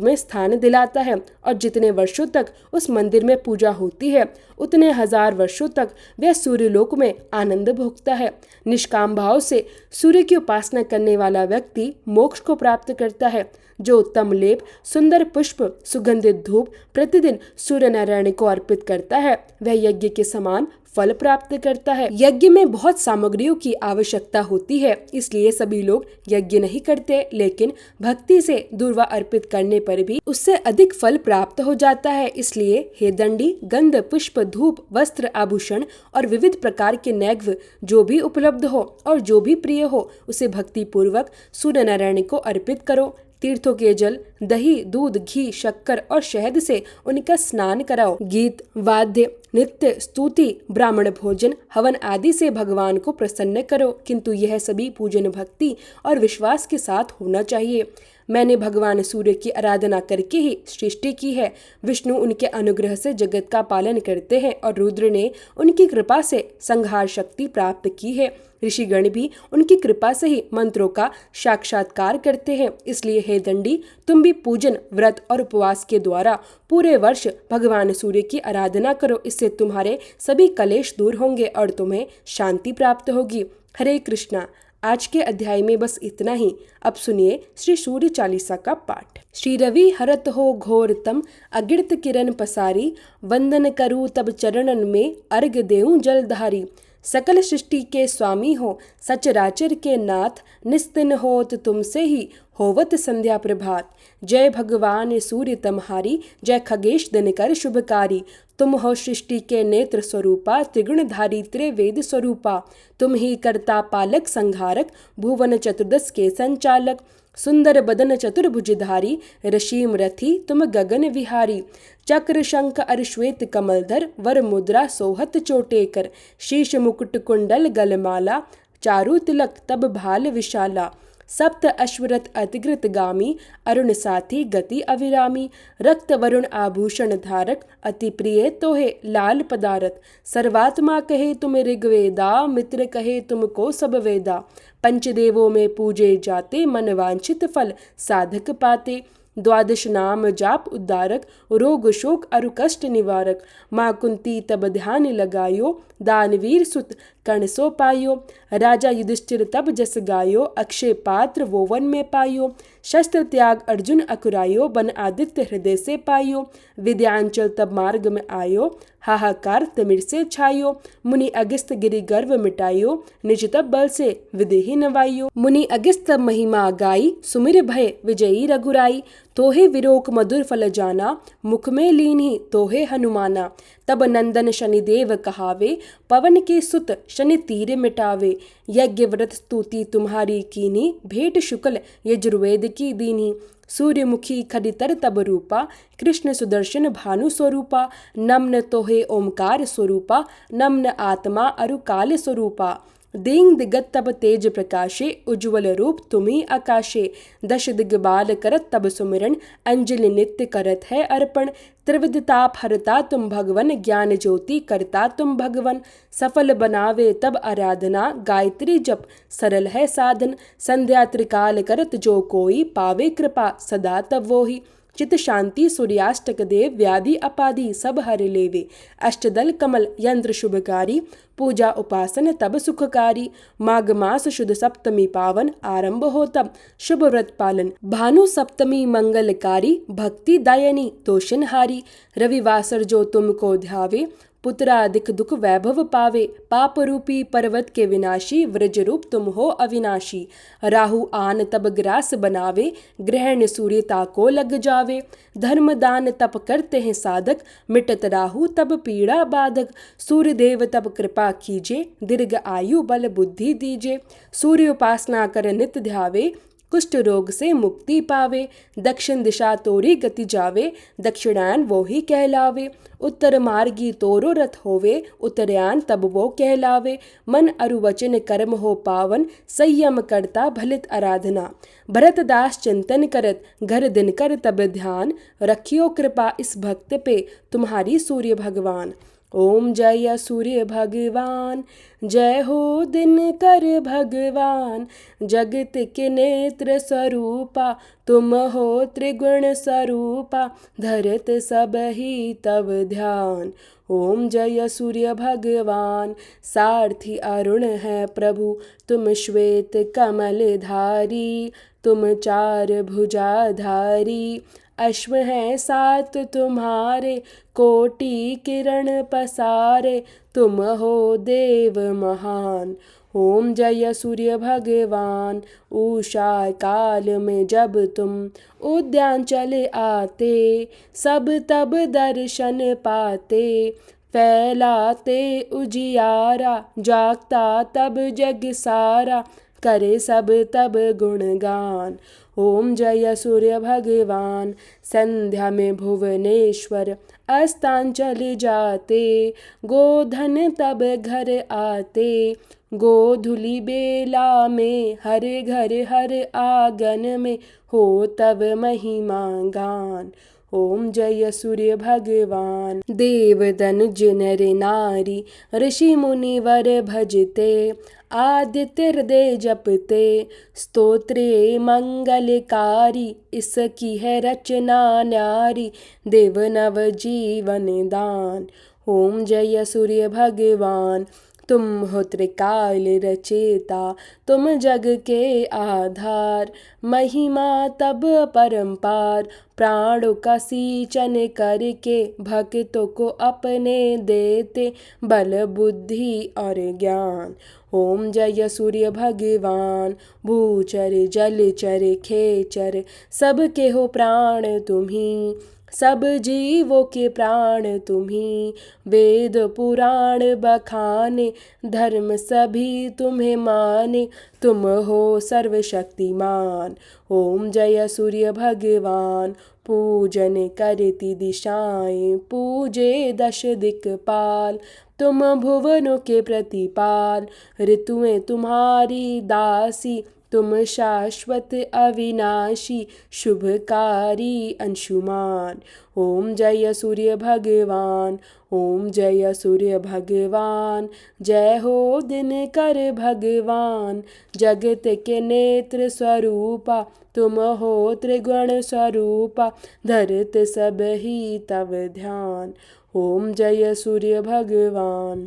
में स्थान दिलाता है और जितने वर्षों तक उस मंदिर में पूजा होती है उतने 1000 वर्षों तक वह सूर्यलोक में आनंद भोगता है। निष्काम भाव से सूर्य की उपासना करने वाला व्यक्ति मोक्ष को प्राप्त करता है। जो उत्तम लेप, सुंदर पुष्प, सुगंधित धूप प्रतिदिन सूर्य नारायण को अर्पित करता है वह यज्ञ के समान फल प्राप्त करता है। यज्ञ में बहुत सामग्रियों की आवश्यकता होती है, इसलिए सभी लोग यज्ञ नहीं करते, लेकिन भक्ति से दूर्वा अर्पित करने पर भी उससे अधिक फल प्राप्त हो जाता है। इसलिए हे दंडी, गंध, पुष्प, धूप, वस्त्र, आभूषण और विविध प्रकार के नैवेद्य जो भी उपलब्ध हो और जो भी प्रिय हो उसे भक्ति पूर्वक सूर्य नारायण को अर्पित करो। तीर्थों के जल, दही, दूध, घी, शक्कर और शहद से उनका स्नान कराओ। गीत, वाद्य, नृत्य, स्तुति, ब्राह्मण भोजन, हवन आदि से भगवान को प्रसन्न करो, किंतु यह सभी पूजन भक्ति और विश्वास के साथ होना चाहिए। मैंने भगवान सूर्य की आराधना करके ही सृष्टि की है। विष्णु उनके अनुग्रह से जगत का पालन करते हैं और रुद्र ने उनकी कृपा से संहार शक्ति प्राप्त की है। ऋषिगण भी उनकी कृपा से ही मंत्रों का साक्षात्कार करते हैं। इसलिए हे दंडी, तुम भी पूजन, व्रत और उपवास के द्वारा पूरे वर्ष भगवान सूर्य की आराधना करो। इससे तुम्हारे सभी कलेश दूर होंगे और तुम्हें शांति प्राप्त होगी। हरे कृष्णा। आज के अध्याय में बस इतना ही। अब सुनिए श्री सूर्य चालीसा का पाठ। श्री रवि हरत हो घोरतम, अगिर्त किरण पसारी, वंदन करूं तब चरणन में, अर्घ देऊं जलधारी। सकल सृष्टि के स्वामी हो, सचराचर के नाथ, निस्तिन होत तुमसे ही, होवत संध्या प्रभात। जय भगवान सूर्य तमहारी, जय खगेश दिनकर शुभकारी। तुम हो सृष्टि के नेत्र स्वरूपा, त्रिगुणधारी त्रिवेद स्वरूपा। तुम ही कर्ता पालक संहारक, भुवन चतुर्दश के संचालक। सुंदर बदन चतुर्भुजधारी, रशीम रथी तुम गगन विहारी। चक्र शंख अर श्वेत कमलधर, वर मुद्रा सोहत चोटेकर। शीश मुकुट कुंडल गलमाला, चारु तिलक तब भाल विशाला। सप्त अश्वरथ अतिकृत गामी, अरुण साथी गति अविरामी। रक्त वरुण आभूषण धारक, अति प्रिय तोहे लाल पदारथ। सर्वात्मा कहे तुम ऋग्वेदा, मित्र कहे तुमको सब वेदा। पंचदेवों में पूजे जाते, मन वांछित फल साधक पाते। द्वादश नाम जाप उद्धारक, रोग शोक अरु कष्ट निवारक। माँ कुंती तब ध्यान लगायो, दानवीर सुत कर्ण सो पायो। राजा युधिष्ठिर तब जस गायो, अक्षय पात्र वो वन में पायो। शस्त्र त्याग अर्जुन अकुरायो, बन आदित्य हृदय से पायो। विद्यांचल तब मार्ग में आयो, हाहाकार तिमिर से छायो। मुनि अगस्त गिरि गर्व मिटायो, निज तब बल से विदेही नवाइयो। मुनि अगस्त महिमा गाई, सुमिर भय विजयी रघुराई। तोहे विरोक मधुर फल जाना, मुख में लीन्ही तोहे हनुमाना। तब नंदन शनिदेव कहावे, पवन के सुत शनि तीर मिटावे। यज्ञ व्रत स्तुति तुम्हारी कीनी, भेंट शुक्ल यजुर्वेद की दीनी। सूर्यमुखी खडितर तब रूपा, कृष्ण सुदर्शन भानु स्वरूपा। नम्न तोहे ओमकार स्वरूपा, नम्न आत्मा अरु काल स्वरूपा। दीन दिगत तब तेज प्रकाशे, उज्ज्वल रूप तुम्ही आकाशे। दश दिग्बाल करत तब सुमिरन, अंजलि नित्य करत है अर्पण। त्रिविध ताप हरता तुम भगवन, ज्ञान ज्योति करता तुम भगवन। सफल बनावे तब आराधना, गायत्री जप सरल है साधन। संध्या त्रिकाल करत जो कोई, पावे कृपा सदा तब वो ही। चित शांति सूर्याष्टक देव, व्याधि अपाधि सब हर लेवे। अष्टदल कमल यंत्र शुभकारी, पूजा उपासन तब सुखकारी। माघ मास शुद्ध सप्तमी पावन, आरंभ हो तब शुभ व्रत पालन। भानु सप्तमी मंगलकारी, भक्ति दायनी तोषणहारी। रविवासर जो तुमको ध्यावे, पुत्राधिक दुख वैभव पावे। पाप रूपी पर्वत के विनाशी, व्रज रूप तुम हो अविनाशी। राहु आन तब ग्रास बनावे, ग्रहण सूर्यता को लग जावे। धर्म दान तप करते हैं साधक, मिटत राहु तब पीड़ा बाधक। सूर्य देव तब कृपा कीजे, दीर्घ आयु बल बुद्धि दीजे। सूर्य उपासना कर नित ध्यावे, कुष्ठ रोग से मुक्ति पावे। दक्षिण दिशा तोरी गति जावे, दक्षिणायन वो ही कहलावे। उत्तर मार्गी तोरो रथ होवे, उत्तरायण तब वो कहलावे। मन अरु वचन कर्म हो पावन, संयम करता भलित आराधना। भरत दास चिंतन करत, घर दिन कर तब ध्यान। रखियो कृपा इस भक्त पे, तुम्हारी सूर्य भगवान। ओम जय सूर्य भगवान, जय हो दिनकर भगवान। जगत के नेत्र स्वरूपा, तुम हो त्रिगुण स्वरूपा। धरत सब ही तब ध्यान। ओम जय सूर्य भगवान, सारथी अरुण है प्रभु, तुम श्वेत कमल धारी। तुम चार भुजाधारी, अश्व हैं सात तुम्हारे, कोटि किरण पसारे। तुम हो देव महान। ओम जय सूर्य भगवान, उषा काल में जब तुम उद्यान चले आते, सब तब दर्शन पाते। फैलाते उजियारा, जागता तब जग सारा। करे सब तब गुणगान। ओम जय सूर्य भगवान, संध्या में भुवनेश्वर अस्तान चले जाते। गोधन तब घर आते, गोधुली बेला में हर घर हर आंगन में हो तब महिमा गान। ओम जय सूर्य भगवान, देव दनुज नर नारी, ऋषि मुनिवर भजते। आदित्य हृदय जपते, स्तोत्रे मंगलकारी। इसकी है रचना न्यारी, देव नव जीवन दान। ओम जय सूर्य भगवान, तुम हो त्रिकाल रचेता, तुम जग के आधार। महिमा तब परम्पार, प्राणों का सींचन करके। भक्तों को अपने देते, बल बुद्धि और ज्ञान। ओम जय सूर्य भगवान, भूचर जलचर खेचर, सबके हो प्राण तुम्ही। सब जीवों के प्राण तुम्ही, वेद पुराण बखाने। धर्म सभी तुम्हें माने, तुम हो सर्वशक्तिमान। ओम जय सूर्य भगवान, पूजन करती दिशाएं, पूजे दश दिक्पाल। तुम भुवनों के प्रतिपाल, ऋतुएं तुम्हारी दासी। तुम शाश्वत अविनाशी, शुभकारी अंशुमान। ओम जय सूर्य भगवान, ओम जय सूर्य भगवान। जय हो दिनकर भगवान, जगत के नेत्र स्वरूपा। तुम हो त्रिगुण स्वरूपा, धरत सब ही तब ध्यान। ओम जय सूर्य भगवान।